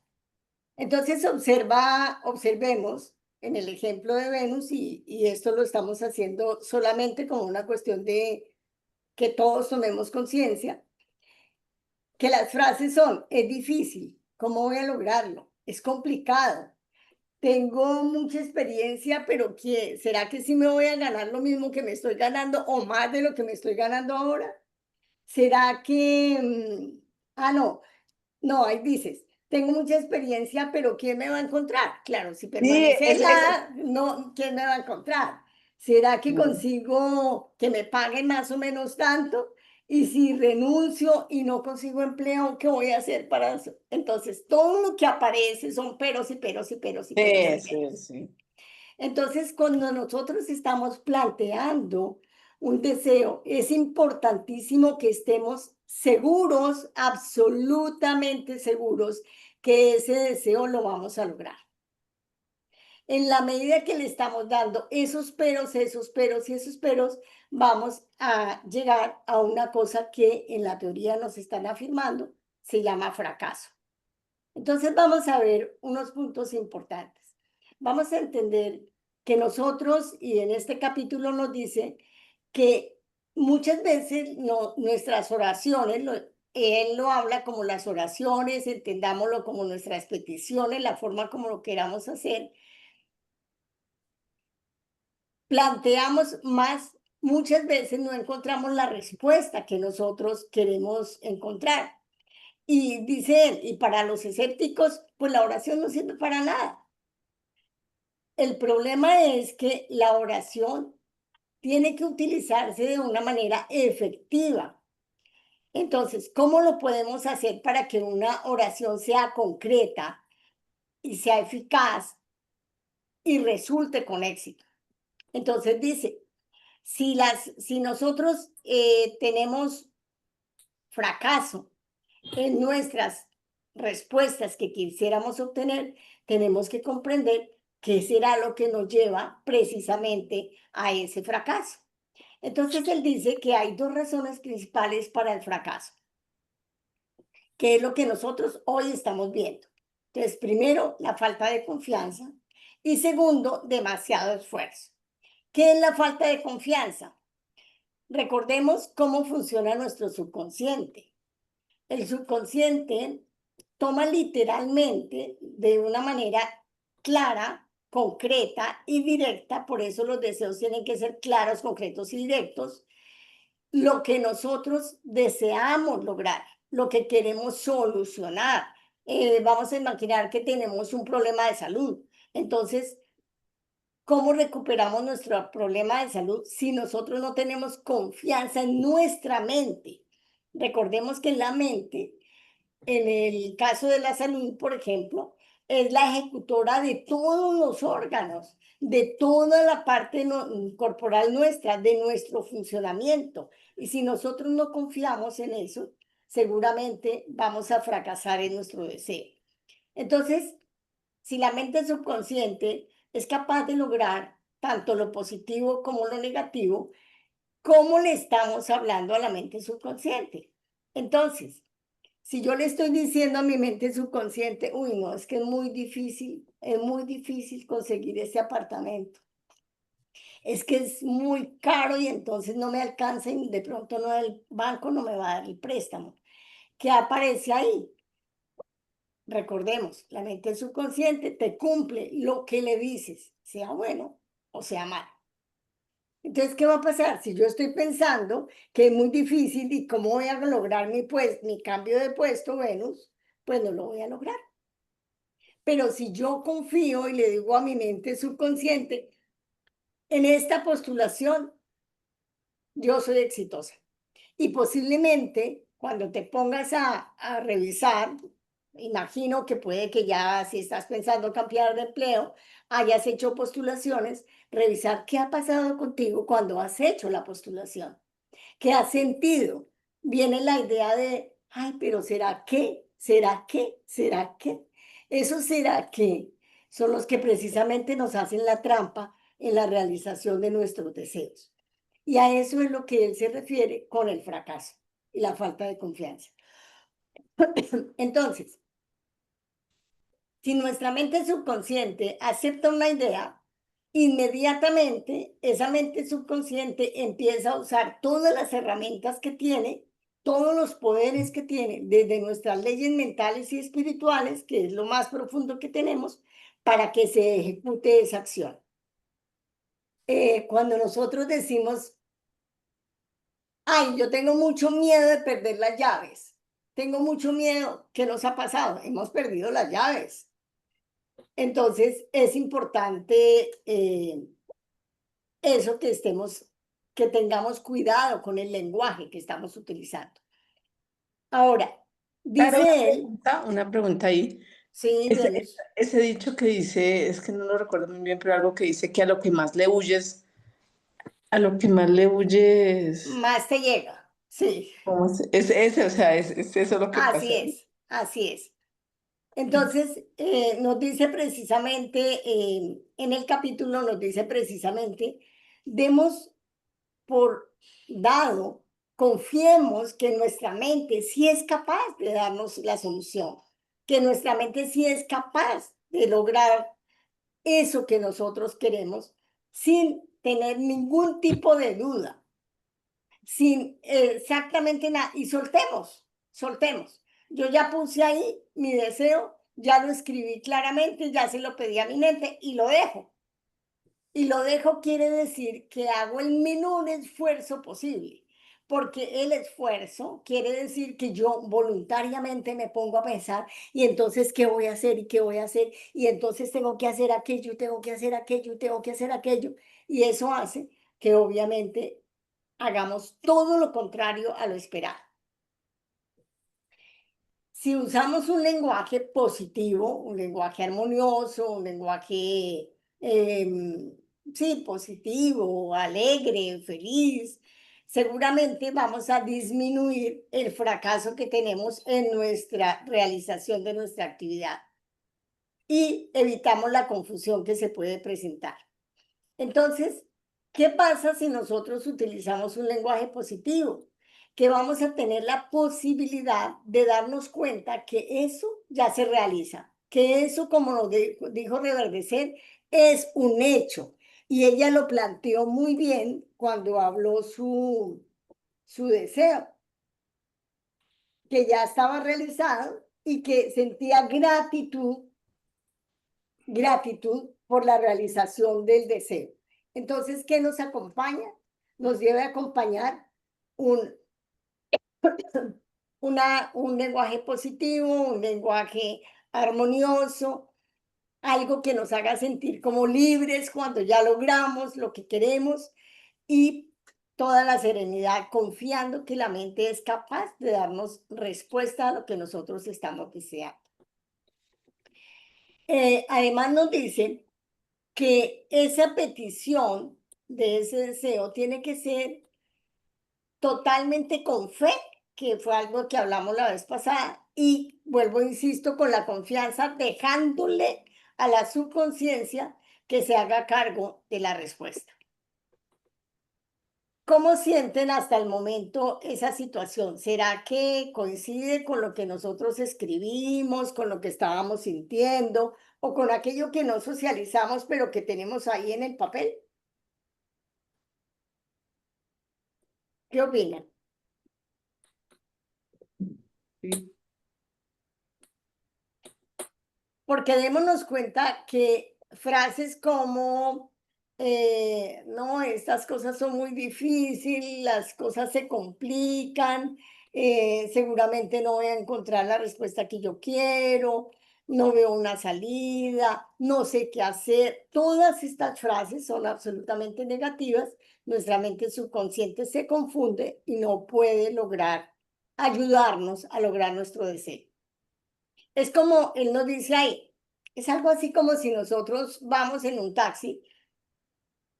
Entonces observemos en el ejemplo de Venus, y esto lo estamos haciendo solamente como una cuestión de que todos tomemos conciencia, que las frases son: es difícil, ¿cómo voy a lograrlo? Es complicado. Tengo mucha experiencia, pero ¿será que sí me voy a ganar lo mismo que me estoy ganando o más de lo que me estoy ganando ahora? ¿Será que, no, ahí dices, tengo mucha experiencia, pero ¿quién me va a encontrar? Claro, si permanece en la, no, ¿quién me va a encontrar? ¿Será que consigo que me paguen más o menos tanto? Y si renuncio y no consigo empleo, ¿qué voy a hacer para eso? Entonces, todo lo que aparece son peros y peros y peros y peros y peros. Sí. Entonces, cuando nosotros estamos planteando un deseo, es importantísimo que estemos seguros, absolutamente seguros, que ese deseo lo vamos a lograr. En la medida que le estamos dando esos peros y esos peros, vamos a llegar a una cosa que en la teoría nos están afirmando, se llama fracaso. Entonces vamos a ver unos puntos importantes. Vamos a entender que nosotros, y en este capítulo nos dice que muchas veces nuestras oraciones, él lo habla como las oraciones, entendámoslo como nuestras peticiones, la forma como lo queramos hacer, planteamos más, muchas veces no encontramos la respuesta que nosotros queremos encontrar. Y dice él, y para los escépticos, pues la oración no sirve para nada. El problema es que la oración tiene que utilizarse de una manera efectiva. Entonces, ¿cómo lo podemos hacer para que una oración sea concreta y sea eficaz y resulte con éxito? Entonces dice, si nosotros tenemos fracaso en nuestras respuestas que quisiéramos obtener, tenemos que comprender qué será lo que nos lleva precisamente a ese fracaso. Entonces él dice que hay dos razones principales para el fracaso, que es lo que nosotros hoy estamos viendo. Entonces, primero, la falta de confianza y segundo, demasiado esfuerzo. ¿Qué es la falta de confianza? Recordemos cómo funciona nuestro subconsciente. El subconsciente toma literalmente de una manera clara, concreta y directa, por eso los deseos tienen que ser claros, concretos y directos, lo que nosotros deseamos lograr, lo que queremos solucionar. Vamos a imaginar que tenemos un problema de salud. Entonces, ¿cómo recuperamos nuestro problema de salud si nosotros no tenemos confianza en nuestra mente? Recordemos que la mente, en el caso de la salud, por ejemplo, es la ejecutora de todos los órganos, de toda la parte corporal nuestra, de nuestro funcionamiento. Y si nosotros no confiamos en eso, seguramente vamos a fracasar en nuestro deseo. Entonces, si la mente subconsciente es capaz de lograr tanto lo positivo como lo negativo, ¿cómo le estamos hablando a la mente subconsciente? Entonces, si yo le estoy diciendo a mi mente subconsciente, uy, no, es que es muy difícil conseguir ese apartamento. Es que es muy caro y entonces no me alcanza y de pronto no, el banco no me va a dar el préstamo. ¿Qué aparece ahí? Recordemos, la mente subconsciente te cumple lo que le dices, sea bueno o sea malo. Entonces, ¿qué va a pasar? Si yo estoy pensando que es muy difícil y cómo voy a lograr mi cambio de puesto, Venus, pues no lo voy a lograr. Pero si yo confío y le digo a mi mente subconsciente, en esta postulación yo soy exitosa. Y posiblemente cuando te pongas a revisar, imagino que puede que ya si estás pensando cambiar de empleo, hayas hecho postulaciones, revisar qué ha pasado contigo cuando has hecho la postulación, qué has sentido. Viene la idea de, ay, pero ¿será qué? ¿Será qué? ¿Será qué? Esos será qué son los que precisamente nos hacen la trampa en la realización de nuestros deseos. Y a eso es lo que él se refiere con el fracaso y la falta de confianza. Entonces, si nuestra mente subconsciente acepta una idea, inmediatamente esa mente subconsciente empieza a usar todas las herramientas que tiene, todos los poderes que tiene, desde nuestras leyes mentales y espirituales, que es lo más profundo que tenemos, para que se ejecute esa acción. Cuando nosotros decimos, ay, yo tengo mucho miedo de perder las llaves, tengo mucho miedo, ¿qué nos ha pasado? Hemos perdido las llaves. Entonces, es importante eso que tengamos cuidado con el lenguaje que estamos utilizando. Ahora, dice él, Una pregunta ahí. sí, Venus, Ese dicho que dice, es que no lo recuerdo muy bien, pero algo que dice que a lo que más le huyes, más te llega, sí, ¿cómo es ese? O sea, es eso lo que pasa. así es, así es. Entonces, nos dice precisamente, en el capítulo nos dice precisamente, demos por dado, confiemos que nuestra mente sí es capaz de darnos la solución, que nuestra mente sí es capaz de lograr eso que nosotros queremos sin tener ningún tipo de duda, sin exactamente nada, y soltemos. Yo ya puse ahí mi deseo, ya lo escribí claramente, ya se lo pedí a mi mente y lo dejo. Y lo dejo quiere decir que hago el menor esfuerzo posible, porque el esfuerzo quiere decir que yo voluntariamente me pongo a pensar y entonces, ¿qué voy a hacer? ¿Y qué voy a hacer? Y entonces tengo que hacer aquello, tengo que hacer aquello, tengo que hacer aquello. Y eso hace que obviamente hagamos todo lo contrario a lo esperado. Si usamos un lenguaje positivo, un lenguaje armonioso, un lenguaje, sí, positivo, alegre, feliz, seguramente vamos a disminuir el fracaso que tenemos en nuestra realización de nuestra actividad y evitamos la confusión que se puede presentar. Entonces, ¿qué pasa si nosotros utilizamos un lenguaje positivo? Que vamos a tener la posibilidad de darnos cuenta que eso ya se realiza, que eso, como nos dijo Reverdecer, es un hecho. Y ella lo planteó muy bien cuando habló su deseo, que ya estaba realizado y que sentía gratitud por la realización del deseo. Entonces, ¿qué nos acompaña? Nos debe acompañar un lenguaje positivo, un lenguaje armonioso, algo que nos haga sentir como libres cuando ya logramos lo que queremos y toda la serenidad, confiando que la mente es capaz de darnos respuesta a lo que nosotros estamos deseando. Además nos dice que esa petición de ese deseo tiene que ser totalmente con fe, que fue algo que hablamos la vez pasada, y vuelvo, insisto, con la confianza, dejándole a la subconsciencia que se haga cargo de la respuesta. ¿Cómo sienten hasta el momento esa situación? ¿Será que coincide con lo que nosotros escribimos, con lo que estábamos sintiendo, o con aquello que no socializamos, pero que tenemos ahí en el papel? ¿Qué opinan? Sí. Porque démonos cuenta que frases como, no, estas cosas son muy difíciles, las cosas se complican, seguramente no voy a encontrar la respuesta que yo quiero, no veo una salida, no sé qué hacer. Todas estas frases son absolutamente negativas. Nuestra mente subconsciente se confunde y no puede lograr ayudarnos a lograr nuestro deseo. Es como él nos dice ahí, es algo así como si nosotros vamos en un taxi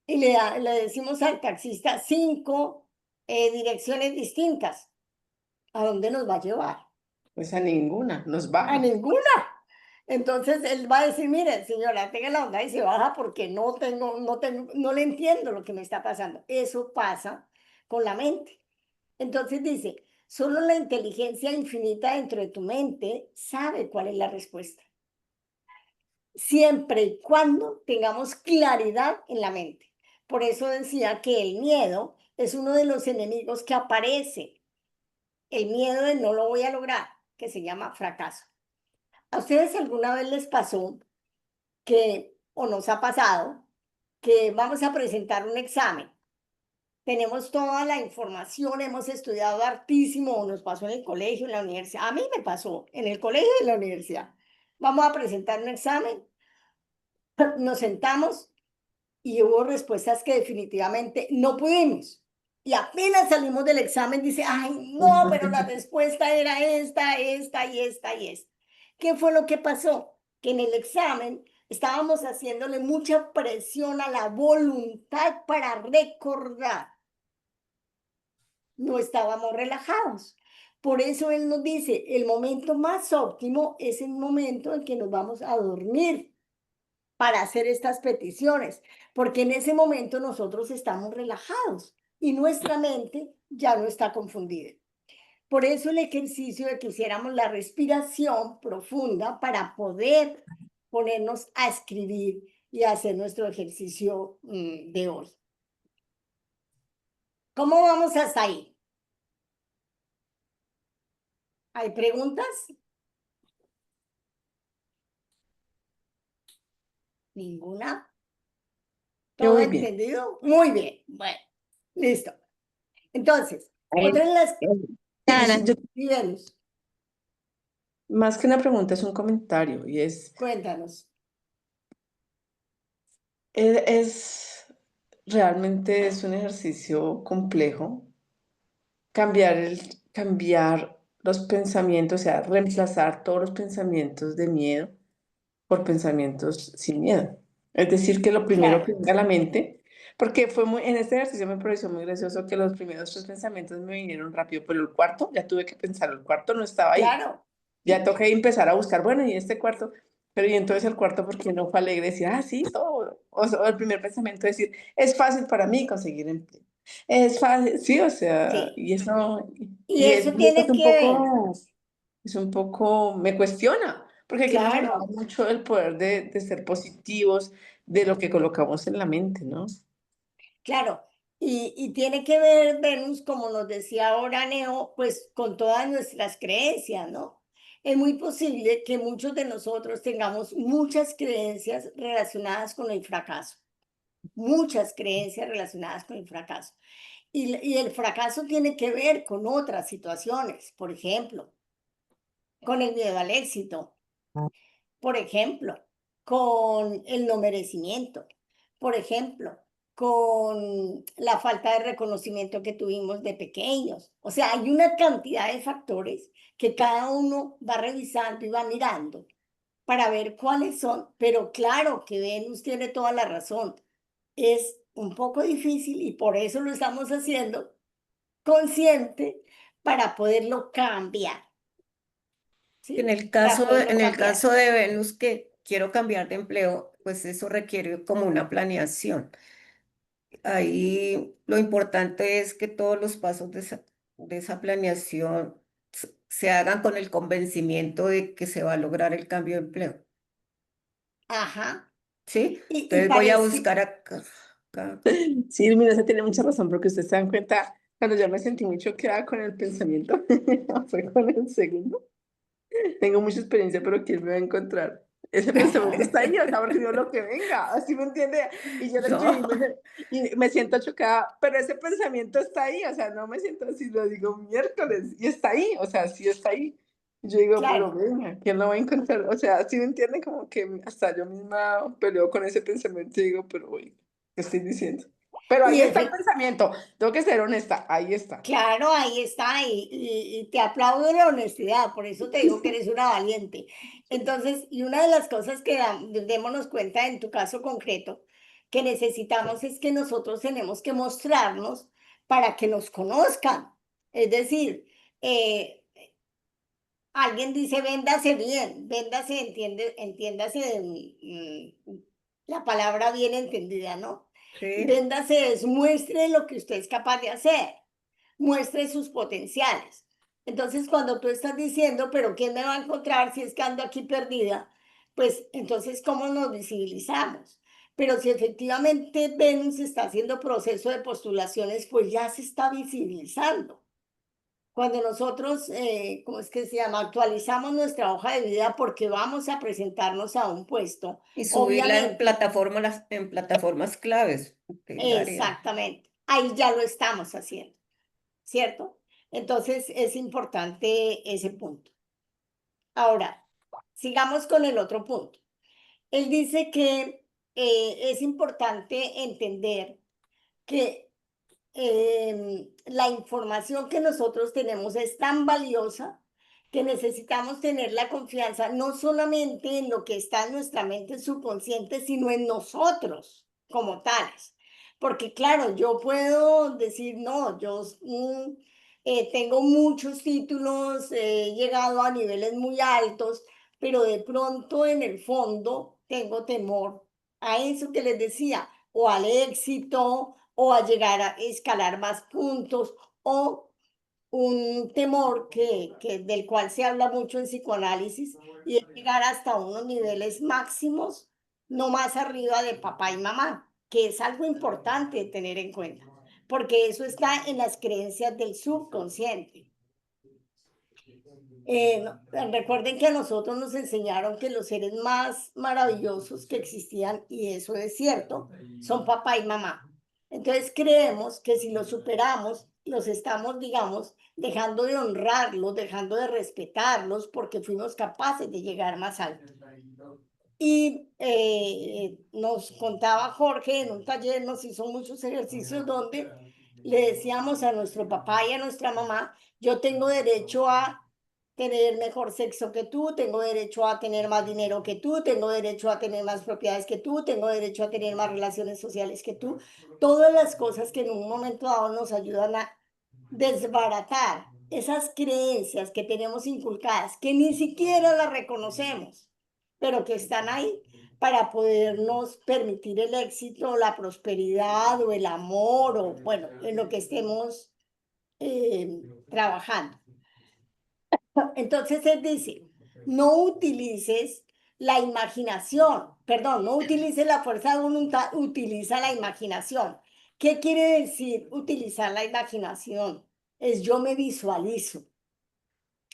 y le decimos al taxista 5 direcciones distintas. ¿A dónde nos va a llevar? Pues a ninguna, nos A baja. ninguna. Entonces él va a decir, mire, señora, tenga la onda y se baja porque no le entiendo lo que me está pasando. Eso pasa con la mente. Entonces dice, solo la inteligencia infinita dentro de tu mente sabe cuál es la respuesta. Siempre y cuando tengamos claridad en la mente. Por eso decía que el miedo es uno de los enemigos que aparece. El miedo de no lo voy a lograr, que se llama fracaso. ¿A ustedes alguna vez les pasó que, o nos ha pasado, que vamos a presentar un examen? Tenemos toda la información, hemos estudiado hartísimo, nos pasó en el colegio, en la universidad. A mí me pasó en el colegio y en la universidad. Vamos a presentar un examen, nos sentamos y hubo respuestas que definitivamente no pudimos. Y apenas salimos del examen, dice, ay, no, pero la respuesta era esta, esta y esta y esta. ¿Qué fue lo que pasó? Que en el examen estábamos haciéndole mucha presión a la voluntad para recordar. No estábamos relajados. Por eso él nos dice, el momento más óptimo es el momento en que nos vamos a dormir para hacer estas peticiones, porque en ese momento nosotros estamos relajados y nuestra mente ya no está confundida. Por eso el ejercicio de que hiciéramos la respiración profunda para poder ponernos a escribir y hacer nuestro ejercicio de hoy. ¿Cómo vamos hasta ahí? ¿Hay preguntas? ¿Ninguna? Yo ¿Todo voy bien. entendido? Muy bien. Bueno, listo. Entonces, otra de las... Ana, Díganos, Más que una pregunta, es un comentario y cuéntanos. realmente es un ejercicio complejo cambiar los pensamientos, o sea, reemplazar todos los pensamientos de miedo por pensamientos sin miedo. Es decir, que lo primero que Claro, venga a la mente, porque en este ejercicio me pareció muy gracioso que los primeros tres pensamientos me vinieron rápido, pero el cuarto ya tuve que pensar, el cuarto no estaba ahí. claro. Ya toqué empezar a buscar, bueno, y este cuarto, pero y entonces el cuarto, porque no fue alegre? Decir, ah, sí, todo. O el primer pensamiento es decir, es fácil para mí conseguir empleo. Es fácil, sí, o sea, Sí. y eso, Y eso y eso tiene que ver, es un poco, me cuestiona, porque aquí hemos hablado claro, mucho del poder de ser positivos, de lo que colocamos en la mente, ¿no? claro. Y tiene que ver, Venus, como nos decía ahora Neo, pues con todas nuestras creencias, ¿no? Es muy posible que muchos de nosotros tengamos muchas creencias relacionadas con el fracaso, muchas creencias relacionadas con el fracaso. Y el fracaso tiene que ver con otras situaciones, por ejemplo, con el miedo al éxito, por ejemplo, con el no merecimiento, por ejemplo, con la falta de reconocimiento que tuvimos de pequeños. O sea, hay una cantidad de factores que cada uno va revisando y va mirando para ver cuáles son, pero claro que Venus tiene toda la razón. Es un poco difícil y por eso lo estamos haciendo consciente para poderlo cambiar. ¿Sí? Para poderlo En el cambiar. caso de Venus, que quiero cambiar de empleo, pues eso requiere como una planeación. Ahí lo importante es que todos los pasos de esa planeación se hagan con el convencimiento de que se va a lograr el cambio de empleo. Ajá. ¿Sí? Y Entonces voy a parece, buscar acá. Sí, mira, se tiene mucha razón, porque ustedes se dan cuenta, cuando yo me sentí muy choqueada con el pensamiento, fue con el segundo. Tengo mucha experiencia, pero ¿quién me va a encontrar? Ese pensamiento está ahí, o sea, porque yo lo que venga, así me entiende. Y yo lo escribí No, y me siento chocada, pero ese pensamiento está ahí, o sea, no me siento así, lo digo miércoles, y está ahí, o sea, sí está ahí. Yo digo, pero claro. venga, ¿quién lo va a encontrar? O sea, ¿sí me entiende? Como que hasta yo misma peleo con ese pensamiento y digo, pero oye, ¿qué estoy diciendo? Pero Y ahí está el efectivamente, pensamiento, tengo que ser honesta, ahí está. claro, ahí está, y te aplaudo la honestidad, por eso te digo que eres una valiente. Entonces, y una de las cosas que démonos cuenta en tu caso concreto, que necesitamos es que nosotros tenemos que mostrarnos para que nos conozcan. Es decir, Alguien dice véndase bien, véndase, entiéndase la palabra bien entendida, ¿no? Sí. Véndase es muestre lo que usted es capaz de hacer, muestre sus potenciales. Entonces, cuando tú estás diciendo, pero ¿quién me va a encontrar si es que ando aquí perdida? Pues entonces, ¿cómo nos visibilizamos? Pero si efectivamente Venus está haciendo proceso de postulaciones, pues ya se está visibilizando. Cuando nosotros, ¿cómo es que se llama? Actualizamos nuestra hoja de vida porque vamos a presentarnos a un puesto, Y subirla en obviamente, plataformas claves del área. exactamente, ahí ya lo estamos haciendo, ¿cierto? Entonces es importante ese punto. Ahora, sigamos con el otro punto. Él dice que es importante entender que la información que nosotros tenemos es tan valiosa que necesitamos tener la confianza no solamente en lo que está en nuestra mente subconsciente, sino en nosotros como tales. Porque claro, yo puedo decir, no, yo tengo muchos títulos, he llegado a niveles muy altos, pero de pronto en el fondo tengo temor a eso que les decía, o al éxito, o a llegar a escalar más puntos, o un temor del cual se habla mucho en psicoanálisis, y es llegar hasta unos niveles máximos, no más arriba de papá y mamá, que es algo importante tener en cuenta, porque eso está en las creencias del subconsciente. Recuerden que a nosotros nos enseñaron que los seres más maravillosos que existían, y eso es cierto, son papá y mamá. Entonces creemos que si los superamos, los estamos, digamos, dejando de honrarlos, dejando de respetarlos, porque fuimos capaces de llegar más alto. Y nos contaba Jorge en un taller, nos hizo muchos ejercicios donde le decíamos a nuestro papá y a nuestra mamá, yo tengo derecho a tener mejor sexo que tú, tengo derecho a tener más dinero que tú, tengo derecho a tener más propiedades que tú, tengo derecho a tener más relaciones sociales que tú, todas las cosas que en un momento dado nos ayudan a desbaratar esas creencias que tenemos inculcadas, que ni siquiera las reconocemos, pero que están ahí para podernos permitir el éxito, la prosperidad o el amor, o bueno, en lo que estemos trabajando. Entonces él dice, no utilices la imaginación, perdón, no utilices la fuerza de voluntad, utiliza la imaginación. ¿Qué quiere decir utilizar la imaginación? Es yo me visualizo.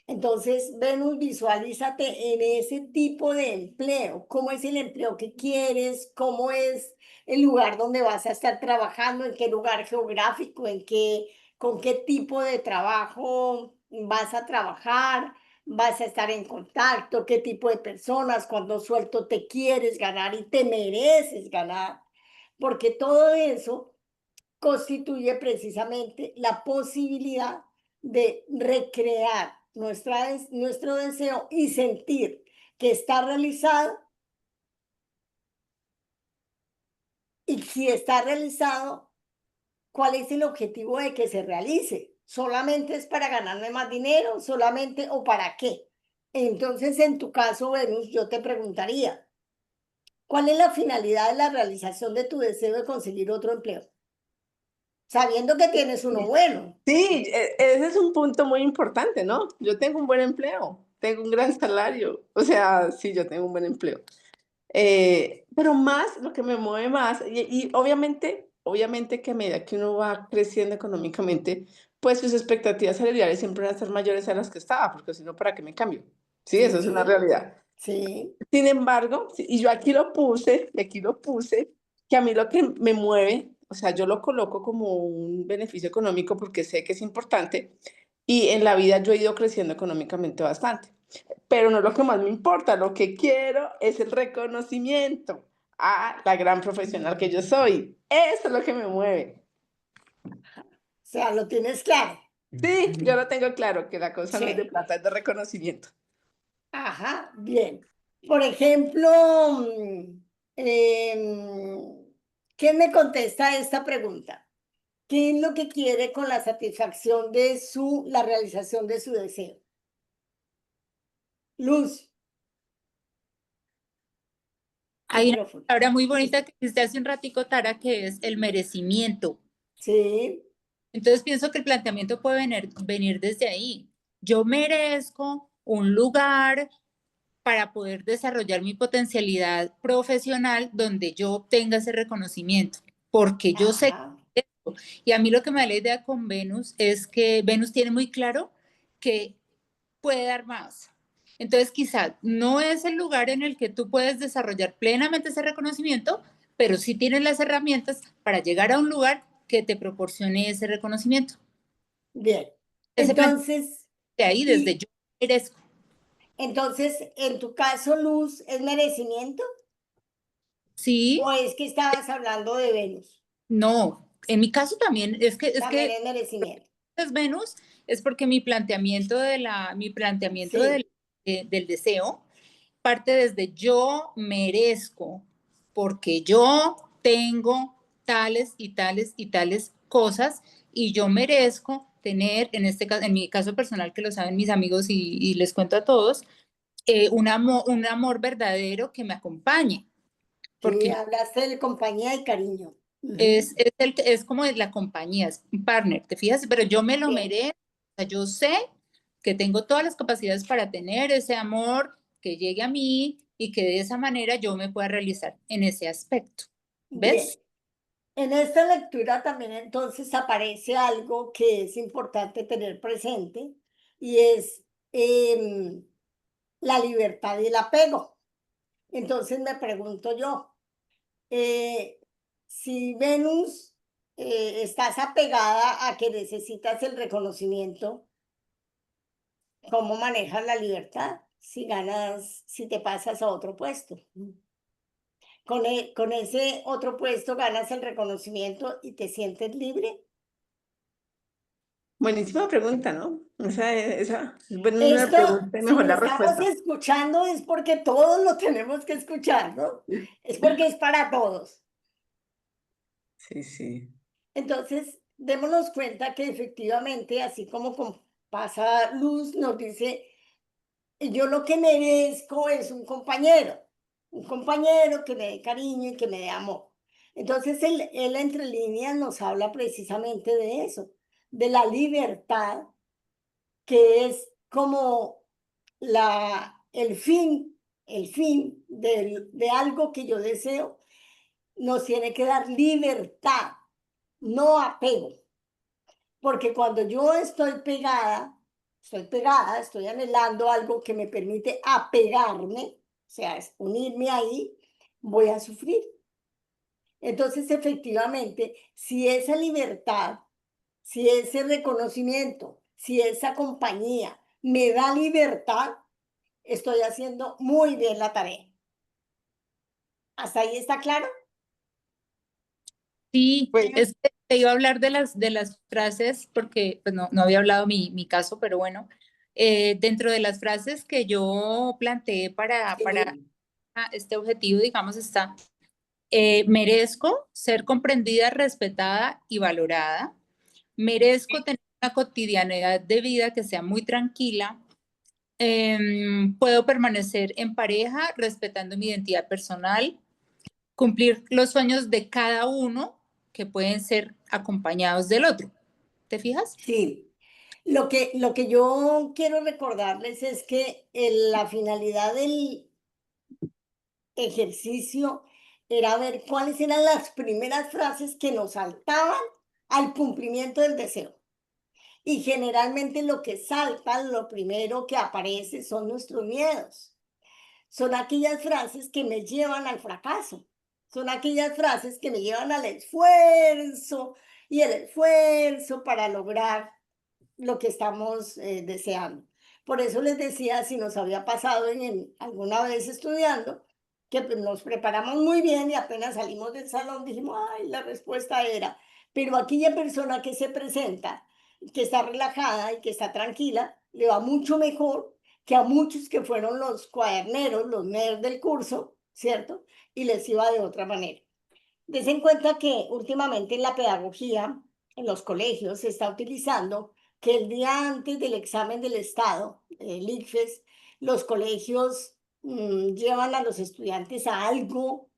Entonces, Venus, visualízate en ese tipo de empleo. ¿Cómo es el empleo que quieres? ¿Cómo es el lugar donde vas a estar trabajando? ¿En qué lugar geográfico? ¿Con qué tipo de trabajo vas a trabajar? ¿Vas a estar en contacto? ¿Qué tipo de personas? ¿Cuánto sueldo te quieres ganar y te mereces ganar? Porque todo eso constituye precisamente la posibilidad de recrear nuestro deseo y sentir que está realizado, y si está realizado, ¿cuál es el objetivo de que se realice? ¿Solamente es para ganarme más dinero? ¿Solamente o para qué? Entonces, en tu caso, Venus, yo te preguntaría, ¿cuál es la finalidad de la realización de tu deseo de conseguir otro empleo? Sabiendo que tienes uno bueno. Sí, ese es un punto muy importante, ¿no? Yo tengo un buen empleo, tengo un gran salario, o sea, sí, yo tengo un buen empleo. Pero más, lo que me mueve más, y obviamente que a medida que uno va creciendo económicamente, pues sus expectativas salariales siempre van a ser mayores a las que estaba, porque si no, ¿para qué me cambio? Sí, eso es una Sí, realidad. sí. Sin embargo, y yo aquí lo puse, que a mí lo que me mueve, o sea, yo lo coloco como un beneficio económico porque sé que es importante y en la vida yo he ido creciendo económicamente bastante, pero no es lo que más me importa, lo que quiero es el reconocimiento a la gran profesional que yo soy. Eso es lo que me mueve. O sea, lo tienes claro. Sí, yo lo tengo claro, que la cosa no es de Sí. plata, es de reconocimiento. Ajá, bien. Por ejemplo, ¿quién me contesta esta pregunta? ¿Qué es lo que quiere con la satisfacción de la realización de su deseo? Luz, Hay una micrófono. palabra muy bonita que dijiste hace un ratico, Tara, que es el merecimiento. Sí, Entonces pienso que el planteamiento puede venir desde ahí. Yo merezco un lugar para poder desarrollar mi potencialidad profesional donde yo obtenga ese reconocimiento, porque yo sé ajá, que y a mí lo que me da la idea con Venus es que Venus tiene muy claro que puede dar más. Entonces, quizá no es el lugar en el que tú puedes desarrollar plenamente ese reconocimiento, pero sí tienes las herramientas para llegar a un lugar que te proporcione ese reconocimiento. bien. Ese plan Entonces, de ahí, desde yo merezco. entonces, en tu caso, Luz, ¿es merecimiento? Sí, ¿O es que estabas hablando de Venus? no. En mi caso también es También que es merecimiento. es Venus, es porque mi planteamiento Sí, del deseo parte desde yo merezco, porque yo tengo tales y tales y tales cosas y yo merezco tener, en este caso, en mi caso personal, que lo saben mis amigos y les cuento a todos, un amor verdadero que me acompañe, sí, porque hablaste de compañía y cariño. Ujú, es como de la compañía, es un partner, ¿te fijas? Pero yo me lo bien, merezco, o sea, yo sé que tengo todas las capacidades para tener ese amor que llegue a mí y que de esa manera yo me pueda realizar en ese aspecto. bien. ¿Ves? En esta lectura también entonces aparece algo que es importante tener presente y es la libertad y el apego. Entonces me pregunto yo, eh, si Venus estás apegada a que necesitas el reconocimiento, ¿cómo manejas la libertad si ganas, si te pasas a otro puesto? Con ese otro puesto ganas el reconocimiento y te sientes libre. Buenísima pregunta, ¿no? Esa es buena Esto, pregunta y si mejor lo la estamos respuesta. escuchando es porque todos lo tenemos que escuchar, ¿no? Es porque es para todos. Sí, sí. Entonces, démonos cuenta que efectivamente, así como pasa Luz, nos dice, yo lo que merezco es un compañero que me dé cariño y que me dé amor. Entonces, él entre líneas nos habla precisamente de eso, de la libertad, que es como el fin de algo que yo deseo, nos tiene que dar libertad, no apego. Porque cuando yo estoy anhelando algo que me permite apegarme, o sea, es unirme ahí, voy a sufrir. Entonces, efectivamente, si esa libertad, si ese reconocimiento, si esa compañía me da libertad, estoy haciendo muy bien la tarea. ¿Hasta ahí está claro? Sí, Pues, es que te iba a hablar de las frases, porque pues, no había hablado mi caso, pero bueno, dentro de las frases que yo planteé para Sí. este objetivo, digamos, está, merezco ser comprendida, respetada y valorada. Merezco tener una cotidianidad de vida que sea muy tranquila. Puedo permanecer en pareja respetando mi identidad personal, cumplir los sueños de cada uno que pueden ser acompañados del otro. ¿Te fijas? Sí. Lo que yo quiero recordarles es que la finalidad del ejercicio era ver cuáles eran las primeras frases que nos saltaban al cumplimiento del deseo. Y generalmente lo que salta, lo primero que aparece son nuestros miedos. Son aquellas frases que me llevan al fracaso. Son aquellas frases que me llevan al esfuerzo y el esfuerzo para lograr lo que estamos deseando. Por eso les decía, si nos había pasado alguna vez estudiando, que pues, nos preparamos muy bien y apenas salimos del salón dijimos, ay, la respuesta era, pero aquella persona que se presenta, que está relajada y que está tranquila, le va mucho mejor que a muchos que fueron los cuaderneros, los nerds del curso, ¿cierto? Y les iba de otra manera. Des en cuenta que últimamente en la pedagogía, en los colegios, se está utilizando que el día antes del examen del Estado, el ICFES, los colegios llevan a los estudiantes a algo,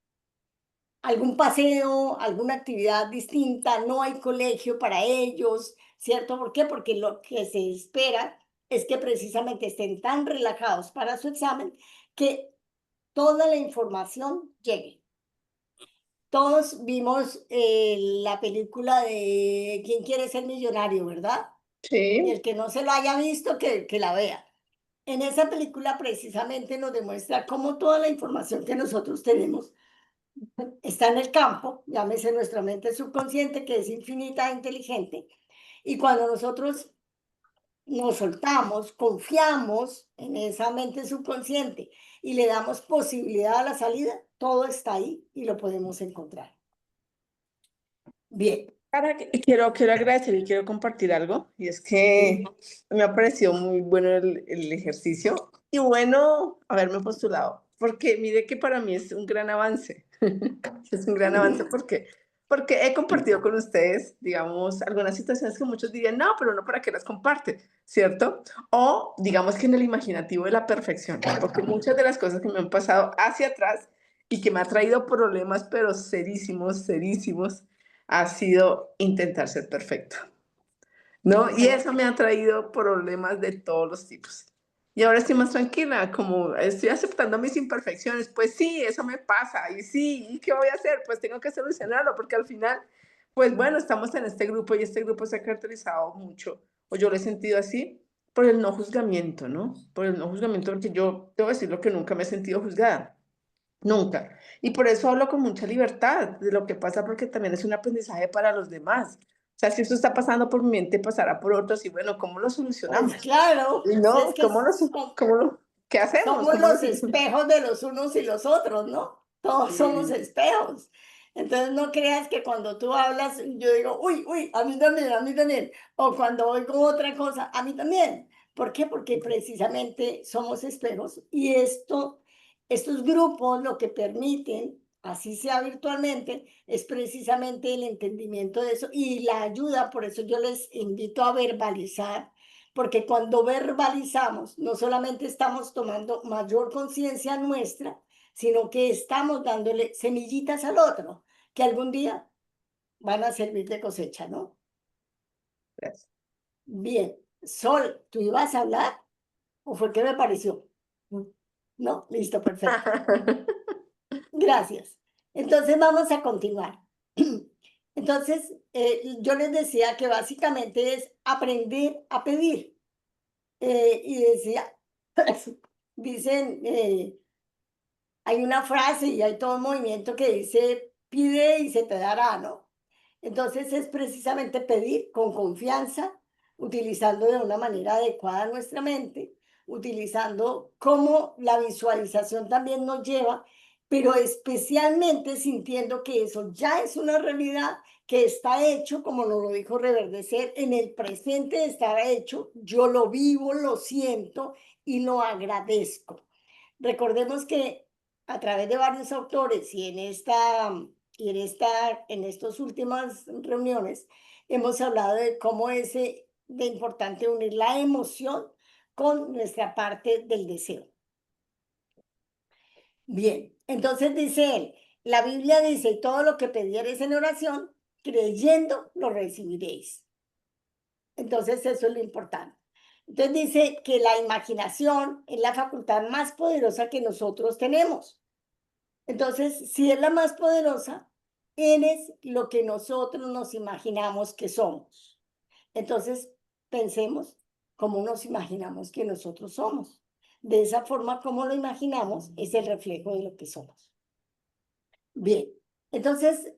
algún paseo, alguna actividad distinta, no hay colegio para ellos, ¿cierto? ¿Por qué? Porque lo que se espera es que precisamente estén tan relajados para su examen que toda la información llegue. Todos vimos la película de ¿Quién quiere ser millonario?, ¿verdad? Y Sí. el que no se la haya visto, que la vea. En esa película precisamente nos demuestra cómo toda la información que nosotros tenemos está en el campo, llámese nuestra mente subconsciente, que es infinita e inteligente, y cuando nosotros nos soltamos, confiamos en esa mente subconsciente y le damos posibilidad a la salida, todo está ahí y lo podemos encontrar. Bien. Quiero agradecer y quiero compartir algo, y es que me ha parecido muy bueno el ejercicio y bueno haberme postulado, porque mire que para mí es un gran avance. Es un gran avance porque he compartido con ustedes, digamos, algunas situaciones que muchos dirían, no, pero no, ¿para qué las comparte? ¿Cierto? O digamos que en el imaginativo de la perfección, porque muchas de las cosas que me han pasado hacia atrás y que me ha traído problemas, pero serísimos, serísimos, ha sido intentar ser perfecto, ¿no? Y eso me ha traído problemas de todos los tipos. Y ahora estoy más tranquila, como estoy aceptando mis imperfecciones, pues sí, eso me pasa, y sí, ¿y qué voy a hacer? Pues tengo que solucionarlo, porque al final, pues bueno, estamos en este grupo y este grupo se ha caracterizado mucho, o yo lo he sentido así, por el no juzgamiento, ¿no? Por el no juzgamiento, porque yo debo decir lo que nunca me he sentido juzgada, nunca. Y por eso hablo con mucha libertad de lo que pasa, porque también es un aprendizaje para los demás. O sea, si esto está pasando por mi mente, pasará por otros, y bueno, ¿cómo lo solucionamos? Pues claro, ¿No? es que ¿Qué hacemos? somos los espejos de los unos y los otros, ¿no? Todos somos espejos. Entonces no creas que cuando tú hablas, yo digo, uy, a mí también, a mí también. O cuando oigo otra cosa, a mí también. ¿Por qué? Porque precisamente somos espejos y estos grupos lo que permiten, así sea virtualmente, es precisamente el entendimiento de eso y la ayuda. Por eso yo les invito a verbalizar, porque cuando verbalizamos, no solamente estamos tomando mayor conciencia nuestra, sino que estamos dándole semillitas al otro, que algún día van a servir de cosecha, ¿no? Gracias. Bien. Sol, ¿tú ibas a hablar? ¿O fue que me pareció? No, listo, perfecto. Gracias. Entonces vamos a continuar. Entonces, yo les decía que básicamente es aprender a pedir. Y decía, dicen, hay una frase y hay todo un movimiento que dice, pide y se te dará, ¿no? Entonces es precisamente pedir con confianza, utilizando de una manera adecuada nuestra mente, utilizando cómo la visualización también nos lleva, pero especialmente sintiendo que eso ya es una realidad, que está hecho, como nos lo dijo Reverdecer, en el presente está hecho, yo lo vivo, lo siento y lo agradezco. Recordemos que a través de varios autores y en estas últimas reuniones hemos hablado de cómo es de importante unir la emoción con nuestra parte del deseo. Bien, entonces dice él, la Biblia dice, todo lo que pidiereis en oración, creyendo lo recibiréis. Entonces eso es lo importante. Entonces dice que la imaginación es la facultad más poderosa que nosotros tenemos. Entonces, si es la más poderosa, eres lo que nosotros nos imaginamos que somos. Entonces, pensemos cómo nos imaginamos que nosotros somos. De esa forma, como lo imaginamos, es el reflejo de lo que somos. Bien, entonces,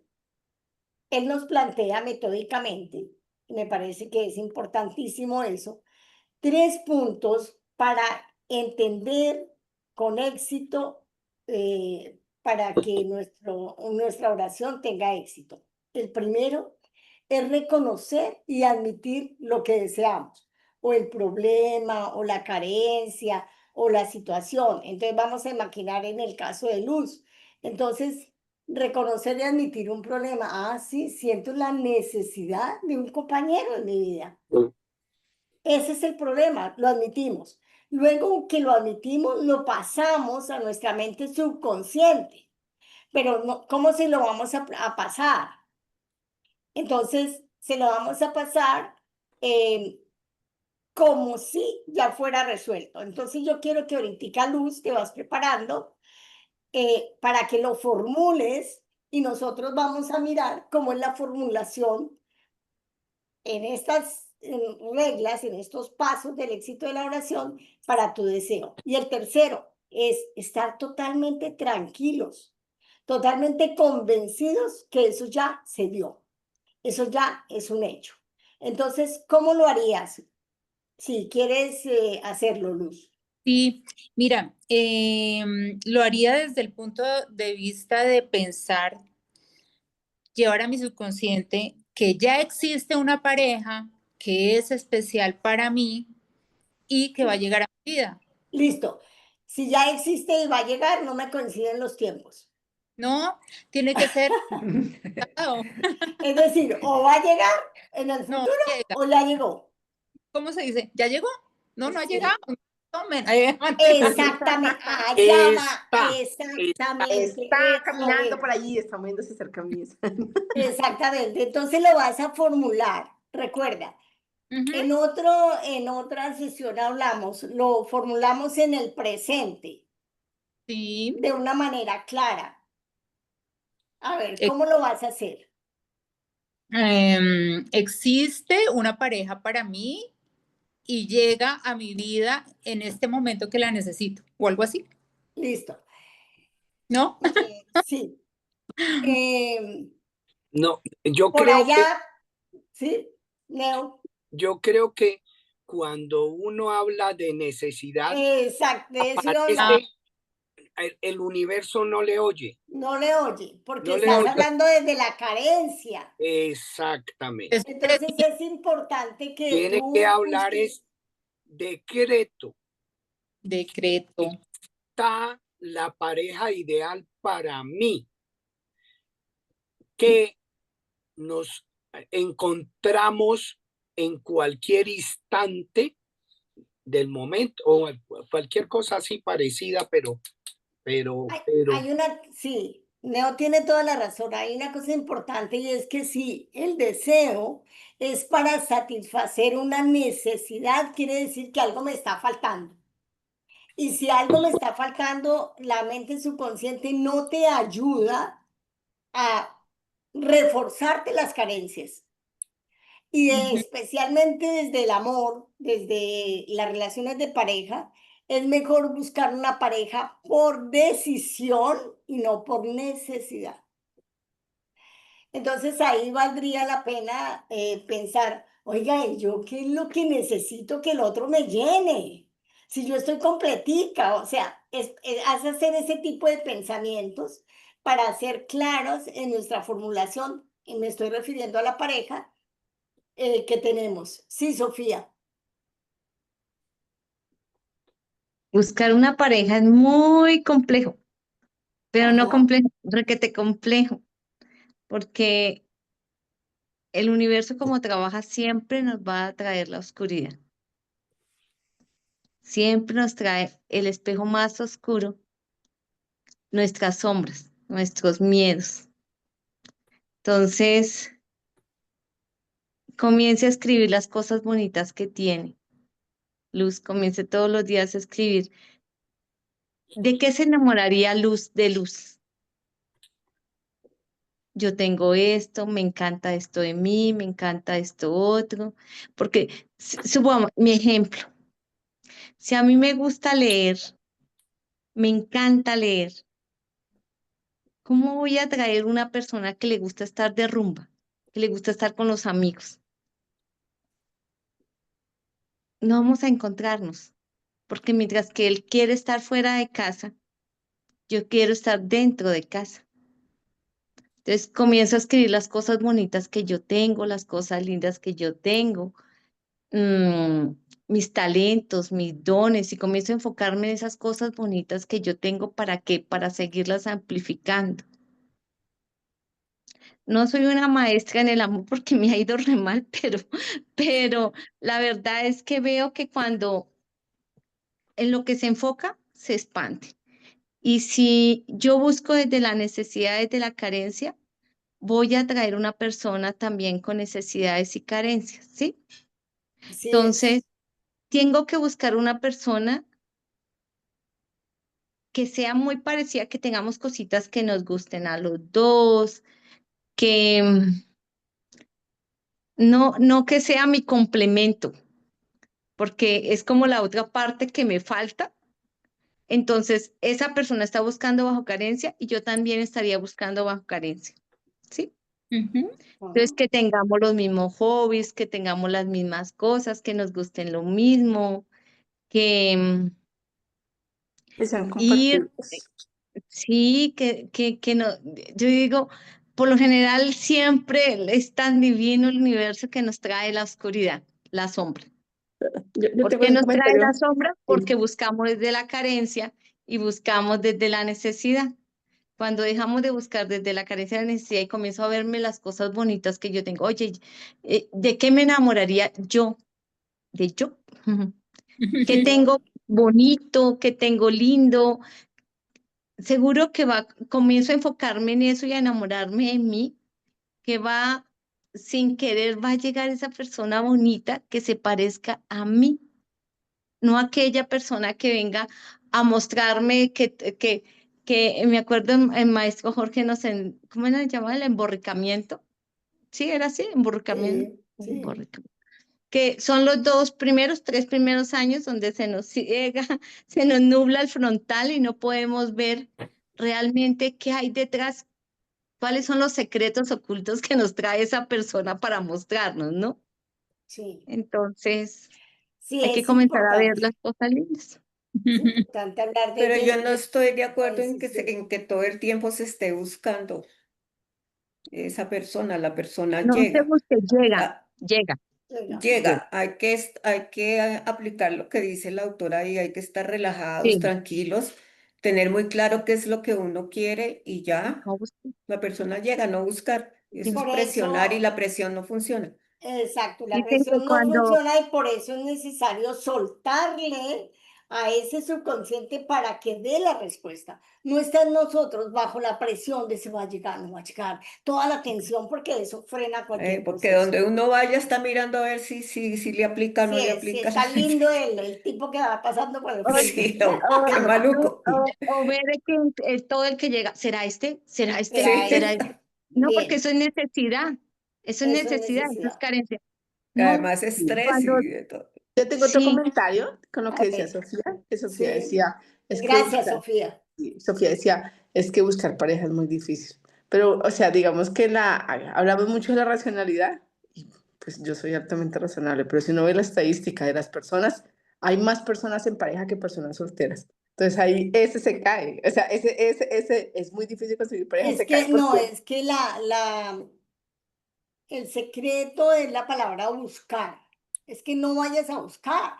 él nos plantea metódicamente, y me parece que es importantísimo eso, 3 puntos para entender con éxito, para que nuestra oración tenga éxito. El primero es reconocer y admitir lo que deseamos, o el problema, o la carencia, o la situación. Entonces vamos a imaginar en el caso de Luz. Entonces, reconocer y admitir un problema. Ah, sí, siento la necesidad de un compañero en mi vida. Ese es el problema, lo admitimos. Luego que lo admitimos, lo pasamos a nuestra mente subconsciente. Pero no, ¿cómo se lo vamos a pasar? Entonces, se lo vamos a pasar eh, como si ya fuera resuelto. Entonces, yo quiero que ahorita, Luz, te vas preparando para que lo formules y nosotros vamos a mirar cómo es la formulación en estas reglas, en estos pasos del éxito de la oración para tu deseo. Y el tercero es estar totalmente tranquilos, totalmente convencidos que eso ya se dio, eso ya es un hecho. Entonces, ¿cómo lo harías si quieres hacerlo, Luz? Sí, mira, lo haría desde el punto de vista de pensar, llevar a mi subconsciente que ya existe una pareja que es especial para mí y que va a llegar a mi vida. Listo. Si ya existe y va a llegar, no me coinciden los tiempos. No, tiene que ser. Es decir, o va a llegar en el No, futuro llega. o ya llegó. ¿Cómo se dice? ¿Ya llegó? No, no ha Sí. llegado. Tomen. Exactamente. Allá va. Exactamente. Está caminando Eso por allí, está moviéndose cerca mío. Exactamente. Entonces lo vas a formular. Recuerda, en otra sesión hablamos, lo formulamos en el presente Sí. de una manera clara. A ver, ¿cómo lo vas a hacer? Existe una pareja para mí y llega a mi vida en este momento que la necesito, o algo así. Listo. ¿No? Sí. Em, No, yo por creo que, allá, ¿sí? Leo. yo creo que cuando uno habla de necesidad, Exacto, de eso iba a hablar. parece el universo no le oye. No le oye, porque No le estás oye. hablando desde la carencia. Exactamente. Entonces es importante que Tiene tú que hablar busques- es decreto. Decreto. Está la pareja ideal para mí, que nos encontramos en cualquier instante del momento o cualquier cosa así parecida, pero Hay una, sí, Neo tiene toda la razón. Hay una cosa importante y es que si el deseo es para satisfacer una necesidad, quiere decir que algo me está faltando. Y si algo me está faltando, la mente subconsciente no te ayuda a reforzarte las carencias. Y especialmente desde el amor, desde las relaciones de pareja, es mejor buscar una pareja por decisión y no por necesidad. Entonces ahí valdría la pena pensar, oiga, ¿y yo qué es lo que necesito que el otro me llene? Si yo estoy completica, o sea, hace hacer ese tipo de pensamientos para ser claros en nuestra formulación, y me estoy refiriendo a la pareja que tenemos. Sí, Sofía. Buscar una pareja es muy complejo, pero no Ajá. complejo, requete complejo, porque el universo como trabaja siempre nos va a traer la oscuridad. Siempre nos trae el espejo más oscuro, nuestras sombras, nuestros miedos. Entonces, comience a escribir las cosas bonitas que tiene. Luz, comience todos los días a escribir. ¿De qué se enamoraría Luz de Luz? Yo tengo esto, me encanta esto de mí, me encanta esto otro. Porque, supongamos, mi ejemplo, si a mí me gusta leer, me encanta leer, ¿cómo voy a atraer una persona que le gusta estar de rumba, que le gusta estar con los amigos? No vamos a encontrarnos, porque mientras que él quiere estar fuera de casa, yo quiero estar dentro de casa. Entonces comienzo a escribir las cosas bonitas que yo tengo, las cosas lindas que yo tengo, mm, mis talentos, mis dones, y comienzo a enfocarme en esas cosas bonitas que yo tengo. ¿Para qué? Para seguirlas amplificando. No soy una maestra en el amor porque me ha ido re mal, pero la verdad es que veo que cuando en lo que se enfoca, se expande. Y si yo busco desde la necesidad, desde la carencia, voy a traer una persona también con necesidades y carencias, ¿sí? Así Entonces, es. tengo que buscar una persona que sea muy parecida, que tengamos cositas que nos gusten a los dos, que no que sea mi complemento, porque es como la otra parte que me falta. Entonces, esa persona está buscando bajo carencia y yo también estaría buscando bajo carencia, ¿sí? Entonces, que tengamos los mismos hobbies, que tengamos las mismas cosas, que nos gusten lo mismo, que Que sean ir, compartidos. sí, que no, yo digo, por lo general siempre es tan divino el universo que nos trae la oscuridad, la sombra. Yo ¿Por tengo qué un nos trae la comentario. sombra? Sí. Porque buscamos desde la carencia y buscamos desde la necesidad. Cuando dejamos de buscar desde la carencia y la necesidad y comienzo a verme las cosas bonitas que yo tengo, oye, ¿de qué me enamoraría yo? De yo. ¿Qué tengo bonito? ¿Qué tengo lindo? Seguro que comienzo a enfocarme en eso y a enamorarme de mí, que sin querer, va a llegar esa persona bonita que se parezca a mí, no aquella persona que venga a mostrarme que me acuerdo el maestro Jorge ¿cómo era llamaba? El emborricamiento. Sí, era así, emborricamiento. Sí. Que son los tres primeros años donde se nos ciega, se nos nubla el frontal y no podemos ver realmente qué hay detrás, cuáles son los secretos ocultos que nos trae esa persona para mostrarnos, ¿no? Sí. Entonces, Sí, hay que es comenzar a ver importante. las cosas lindas. Es importante hablar Pero de yo no estoy de acuerdo en decisión. que todo el tiempo se esté buscando esa persona, la persona No se llega. busque, llega, Ah, llega. llega, hay que aplicar lo que dice la autora y hay que estar relajados, Sí, tranquilos, tener muy claro qué es lo que uno quiere y ya no busque, la persona llega, no buscar. Eso es Por presionar y eso, la presión no funciona. exacto, la dicen que presión no cuando, funciona y por eso es necesario soltarle a ese subconsciente para que dé la respuesta. No está en nosotros bajo la presión de si va a llegar, no va a llegar, toda la tensión, porque eso frena cualquier Porque proceso. donde uno vaya está mirando a ver si le aplica o no le Sí, aplica. está lindo el tipo que va pasando por el o, frente. Sí, qué maluco. o ver que todo el que llega, ¿será este? ¿Será este? Será ¿Será Sí. este? este. No, porque Bien, eso es necesidad, eso es eso es necesidad, eso es necesidad. carencia. No, Además, estrés cuando, y de todo. Yo tengo otro sí, comentario con lo A que decía ver, Sofía, que Sofía sí. decía, es que Gracias, buscar, Sofía. y Sofía decía, es que buscar pareja es muy difícil. Pero, o sea, digamos que hablamos mucho de la racionalidad, y pues yo soy altamente razonable, pero si uno ve la estadística de las personas, hay más personas en pareja que personas solteras. Entonces ahí ese se cae, o sea, ese es muy difícil conseguir pareja, Es se cae que no, porque es que el secreto es la palabra buscar. Es que no vayas a buscar.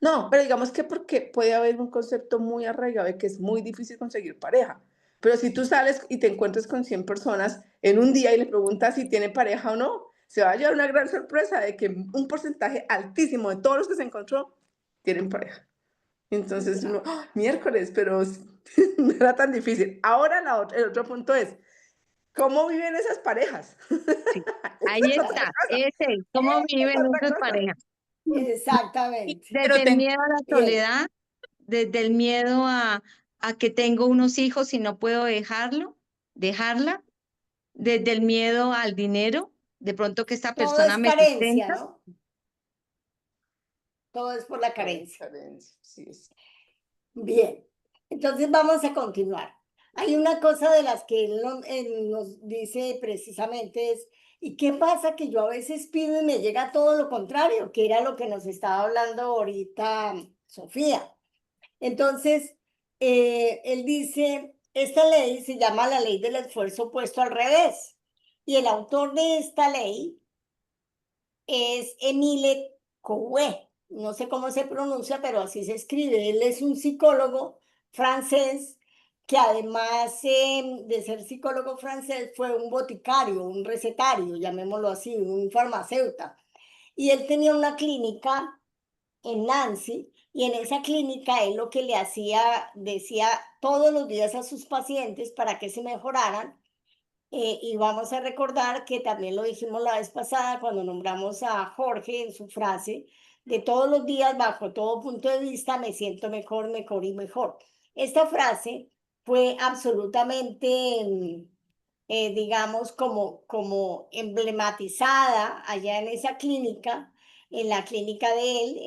no, pero digamos que porque puede haber un concepto muy arraigado de que es muy difícil conseguir pareja. Pero si tú sales y te encuentras con 100 personas en un día y le preguntas si tiene pareja o no, se va a llevar una gran sorpresa de que un porcentaje altísimo de todos los que se encontró tienen pareja. Entonces uno, ¡ah! Miércoles, pero no era tan difícil. Ahora el otro punto es, ¿cómo viven esas parejas? sí, Esa ahí es otra está, cosa. cómo Esa es viven otra nuestras cosa. parejas. Exactamente. Pero Desde el miedo a la Bien. soledad, desde el miedo a que tengo unos hijos y no puedo dejarla, desde el miedo al dinero, de pronto que esta Todo persona es me carencia, sustenta. ¿no? Todo es por la carencia. Sí, es. Bien. Entonces vamos a continuar. Hay una cosa de las que él nos dice precisamente es, ¿y qué pasa que yo a veces pido y me llega todo lo contrario? Que era lo que nos estaba hablando ahorita Sofía. Entonces, él dice, esta ley se llama la ley del esfuerzo puesto al revés. Y el autor de esta ley es Émile Coué. No sé cómo se pronuncia, pero así se escribe. Él es un psicólogo francés que además de ser psicólogo francés fue un boticario, un recetario, llamémoslo así, un farmacéutico. Y él tenía una clínica en Nancy Y en esa clínica él lo que le hacía, decía todos los días a sus pacientes para que se mejoraran. Y vamos a recordar que también lo dijimos la vez pasada cuando nombramos a Jorge en su frase, de todos los días, bajo todo punto de vista, me siento mejor, mejor y mejor. Esta frase fue absolutamente, digamos, como emblematizada allá en esa clínica, en la clínica de él,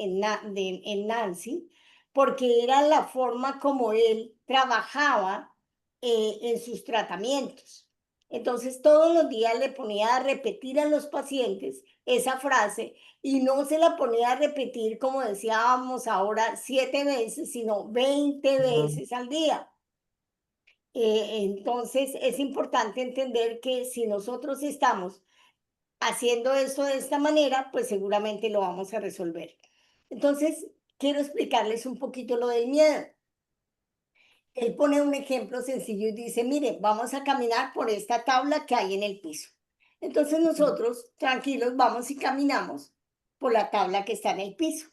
en Nancy, porque era la forma como él trabajaba en sus tratamientos. Entonces todos los días le ponía a repetir a los pacientes esa frase y no se la ponía a repetir, como decíamos ahora, 7 veces, sino 20 veces al día. Entonces es importante entender que si nosotros estamos haciendo esto de esta manera, pues seguramente lo vamos a resolver. Entonces, quiero explicarles un poquito lo del miedo. Él pone un ejemplo sencillo y dice, mire, vamos a caminar por esta tabla que hay en el piso. Entonces nosotros, tranquilos, vamos y caminamos por la tabla que está en el piso.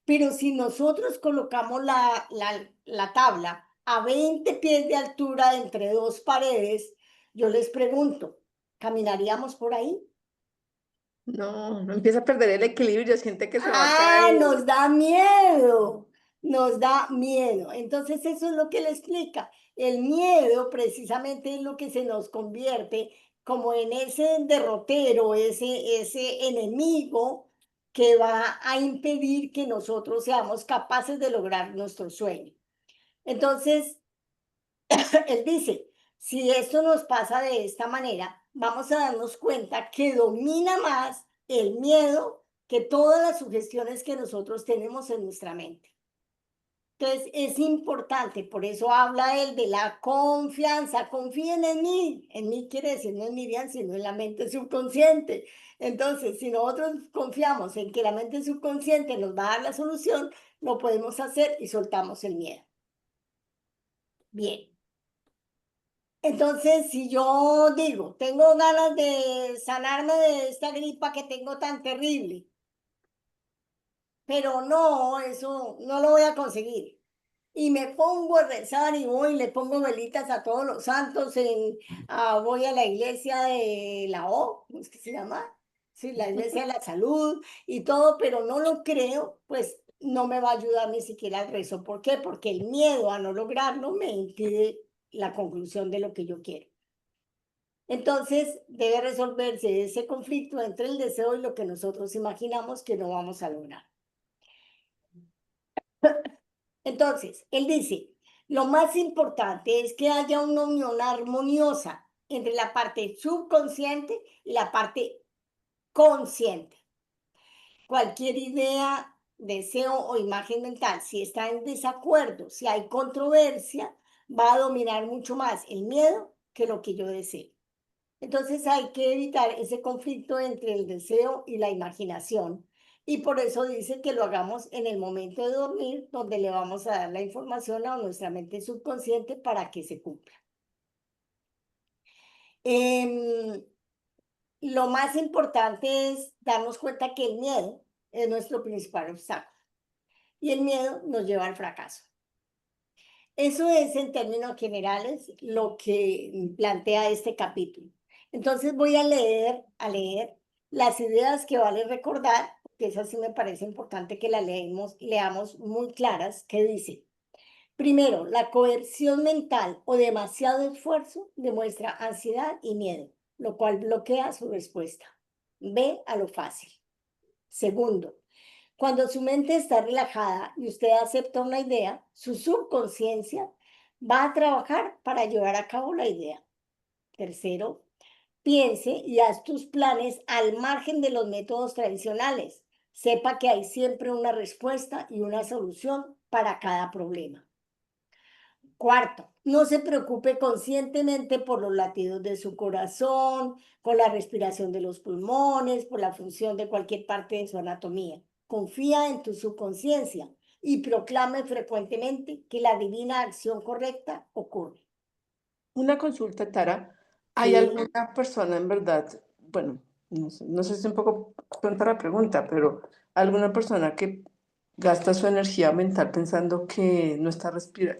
Pero si nosotros colocamos la tabla a 20 pies de altura entre dos paredes, yo les pregunto, ¿caminaríamos por ahí? No, empieza a perder el equilibrio, siente que se va a Ah, caer. nos da miedo, nos da miedo. Entonces eso es lo que le explica. El miedo precisamente es lo que se nos convierte como en ese derrotero, ese enemigo que va a impedir que nosotros seamos capaces de lograr nuestro sueño. Entonces, él dice, si esto nos pasa de esta manera, vamos a darnos cuenta que domina más el miedo que todas las sugestiones que nosotros tenemos en nuestra mente. Entonces, es importante, por eso habla él de la confianza. Confíen en mí. En mí quiere decir no en Miriam, sino en la mente subconsciente. Entonces, si nosotros confiamos en que la mente subconsciente nos va a dar la solución, lo podemos hacer y soltamos el miedo. Bien. Entonces, si yo digo, tengo ganas de sanarme de esta gripa que tengo tan terrible, pero no, eso no lo voy a conseguir. Y me pongo a rezar y voy, le pongo velitas a todos los santos, voy a la iglesia de la O, ¿cómo es que se llama? Sí, la iglesia de la salud y todo, pero no lo creo, pues no me va a ayudar ni siquiera el rezo. ¿Por qué? Porque el miedo a no lograrlo me impide la conclusión de lo que yo quiero. Entonces, debe resolverse ese conflicto entre el deseo y lo que nosotros imaginamos que no vamos a lograr. Entonces, él dice, lo más importante es que haya una unión armoniosa entre la parte subconsciente y la parte consciente. Cualquier idea, deseo o imagen mental, si está en desacuerdo, si hay controversia, va a dominar mucho más el miedo que lo que yo deseo. Entonces hay que evitar ese conflicto entre el deseo y la imaginación. Y por eso dice que lo hagamos en el momento de dormir, donde le vamos a dar la información a nuestra mente subconsciente para que se cumpla. Lo más importante es darnos cuenta que el miedo es nuestro principal obstáculo. Y el miedo nos lleva al fracaso. Eso es, en términos generales, lo que plantea este capítulo. Entonces voy a leer las ideas que vale recordar, porque esas sí me parece importante que las leamos muy claras, que dice, primero, la coerción mental o demasiado esfuerzo demuestra ansiedad y miedo, lo cual bloquea su respuesta. Ve a lo fácil. Segundo, cuando su mente está relajada y usted acepta una idea, su subconsciencia va a trabajar para llevar a cabo la idea. Tercero, piense y haz tus planes al margen de los métodos tradicionales. Sepa que hay siempre una respuesta y una solución para cada problema. Cuarto, no se preocupe conscientemente por los latidos de su corazón, por la respiración de los pulmones, por la función de cualquier parte de su anatomía. Confía en tu subconsciencia y proclame frecuentemente que la divina acción correcta ocurre. Una consulta, Tara. ¿Hay Sí. alguna persona en verdad, bueno, no sé si es un poco tonta la pregunta, pero alguna persona que gasta su energía mental pensando que,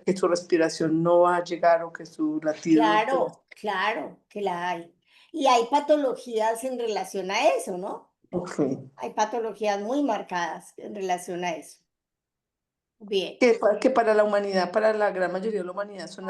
que su respiración no va a llegar o que su latido no puede. Claro, claro que la hay. Y hay patologías en relación a eso, ¿no? Ok. Hay patologías muy marcadas en relación a eso. Bien. Que para la humanidad, para la gran mayoría de la humanidad, son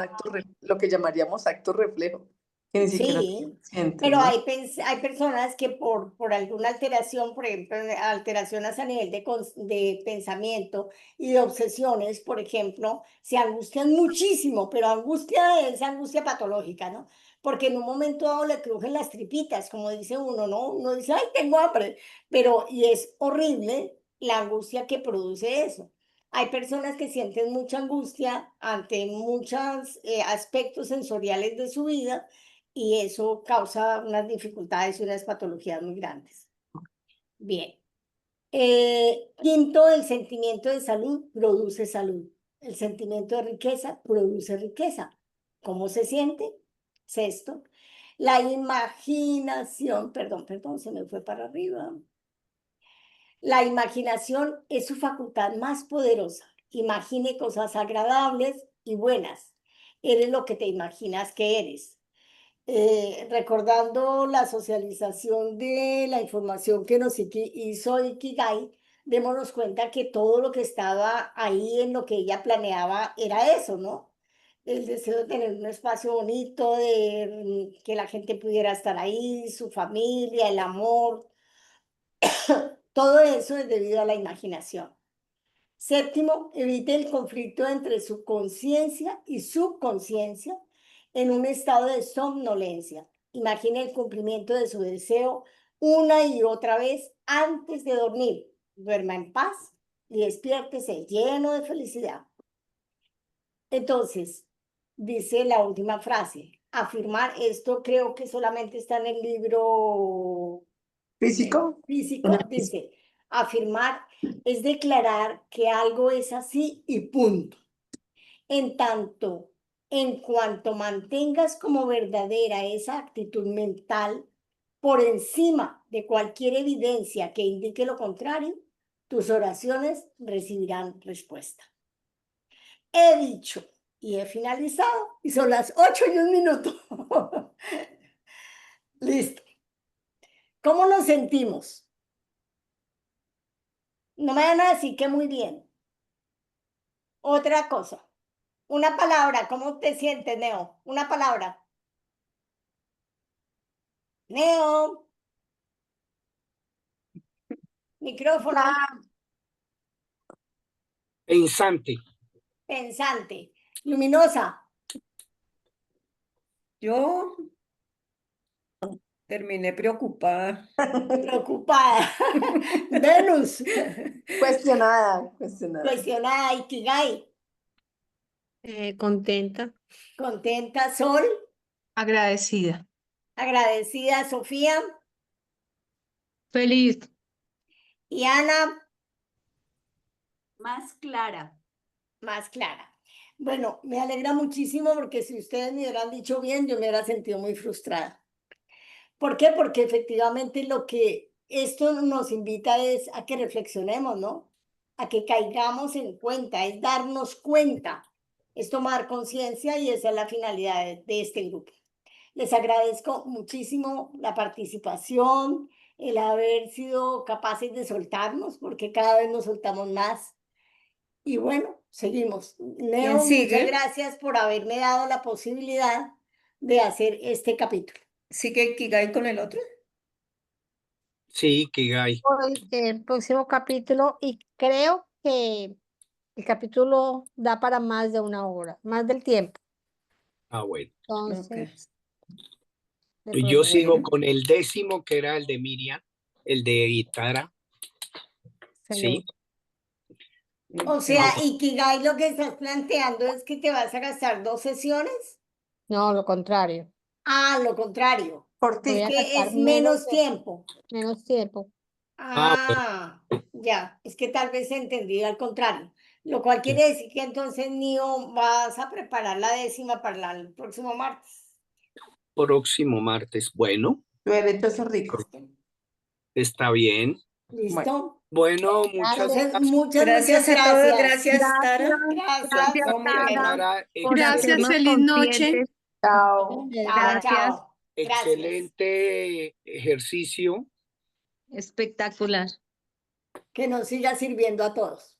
lo que llamaríamos actos reflejo, que ni siquiera son Sí, conscientes, pero ¿no? hay personas que por alguna alteración, por ejemplo, alteraciones a nivel de pensamiento y de obsesiones, por ejemplo, se angustian muchísimo, pero angustia es angustia patológica, ¿no? Porque en un momento dado le crujen las tripitas, como dice uno, ¿no? Uno dice, ay, tengo hambre, pero y es horrible la angustia que produce eso. Hay personas que sienten mucha angustia ante muchos aspectos sensoriales de su vida y eso causa unas dificultades y unas patologías muy grandes. Bien. Quinto, el sentimiento de salud produce salud. El sentimiento de riqueza produce riqueza. ¿Cómo se siente? Sexto, la imaginación, perdón, se me fue para arriba. La imaginación es su facultad más poderosa. Imagine cosas agradables y buenas. Eres lo que te imaginas que eres. Recordando la socialización de la información que nos hizo Ikigai, démonos cuenta que todo lo que estaba ahí en lo que ella planeaba era eso, ¿no? El deseo de tener un espacio bonito, de que la gente pudiera estar ahí, su familia, el amor, todo eso es debido a la imaginación. Séptimo, evite el conflicto entre su conciencia y subconsciencia en un estado de somnolencia. Imagine el cumplimiento de su deseo una y otra vez antes de dormir. Duerma en paz y despiértese lleno de felicidad. Entonces, dice la última frase, afirmar esto creo que solamente está en el libro Físico. físico, dice, afirmar es declarar que algo es así y punto. En cuanto mantengas como verdadera esa actitud mental por encima de cualquier evidencia que indique lo contrario, tus oraciones recibirán respuesta. He dicho y he finalizado y son las 8:01. Listo. ¿Cómo nos sentimos? No me van a decir que muy bien. Otra cosa. Una palabra. ¿Cómo te sientes, Neo? Una palabra. Neo. Micrófono. Pensante. Pensante. Luminosa. Yo terminé preocupada. Preocupada. Venus. Cuestionada. Cuestionada. Ikigai. Contenta. Contenta. Sol. Agradecida. Agradecida. Sofía. Feliz. Y Ana. Más clara. Más clara. Bueno, me alegra muchísimo porque si ustedes me hubieran dicho bien, yo me hubiera sentido muy frustrada. ¿Por qué? Porque efectivamente lo que esto nos invita es a que reflexionemos, ¿no? A que caigamos en cuenta, es darnos cuenta, es tomar conciencia y esa es la finalidad de este grupo. Les agradezco muchísimo la participación, el haber sido capaces de soltarnos, porque cada vez nos soltamos más. Y bueno, seguimos. Neo, muchas sigue? gracias por haberme dado la posibilidad de hacer este capítulo. ¿Sigue Ikigai con el otro? Sí, Ikigai. El próximo capítulo y creo que el capítulo da para más de 1 hora, más del tiempo. Ah, bueno. Entonces, Yo sigo Bueno. con el 10º, que era el de Miriam, el de Itara. Sí. O sea, Ikigai lo que estás planteando es que te vas a gastar 2 sesiones. no, lo contrario. Ah, lo contrario. Voy a Que gastar es menos tiempo. menos tiempo. Ah, ya. Es que tal vez entendí al contrario. Lo cual quiere decir que entonces, Nio, vas a preparar la 10ª para el próximo martes. Próximo martes. Bueno, Lo derecho es rico. está bien. ¿Listo? Bueno, muchas Entonces, gracias. muchas Gracias a todos, gracias. gracias, Tara. Gracias, Hombre, Tara, Por Gracias, hacernos feliz noche. conscientes. Chao. Chao, chao. Gracias. excelente ejercicio. Espectacular. Que nos siga sirviendo a todos.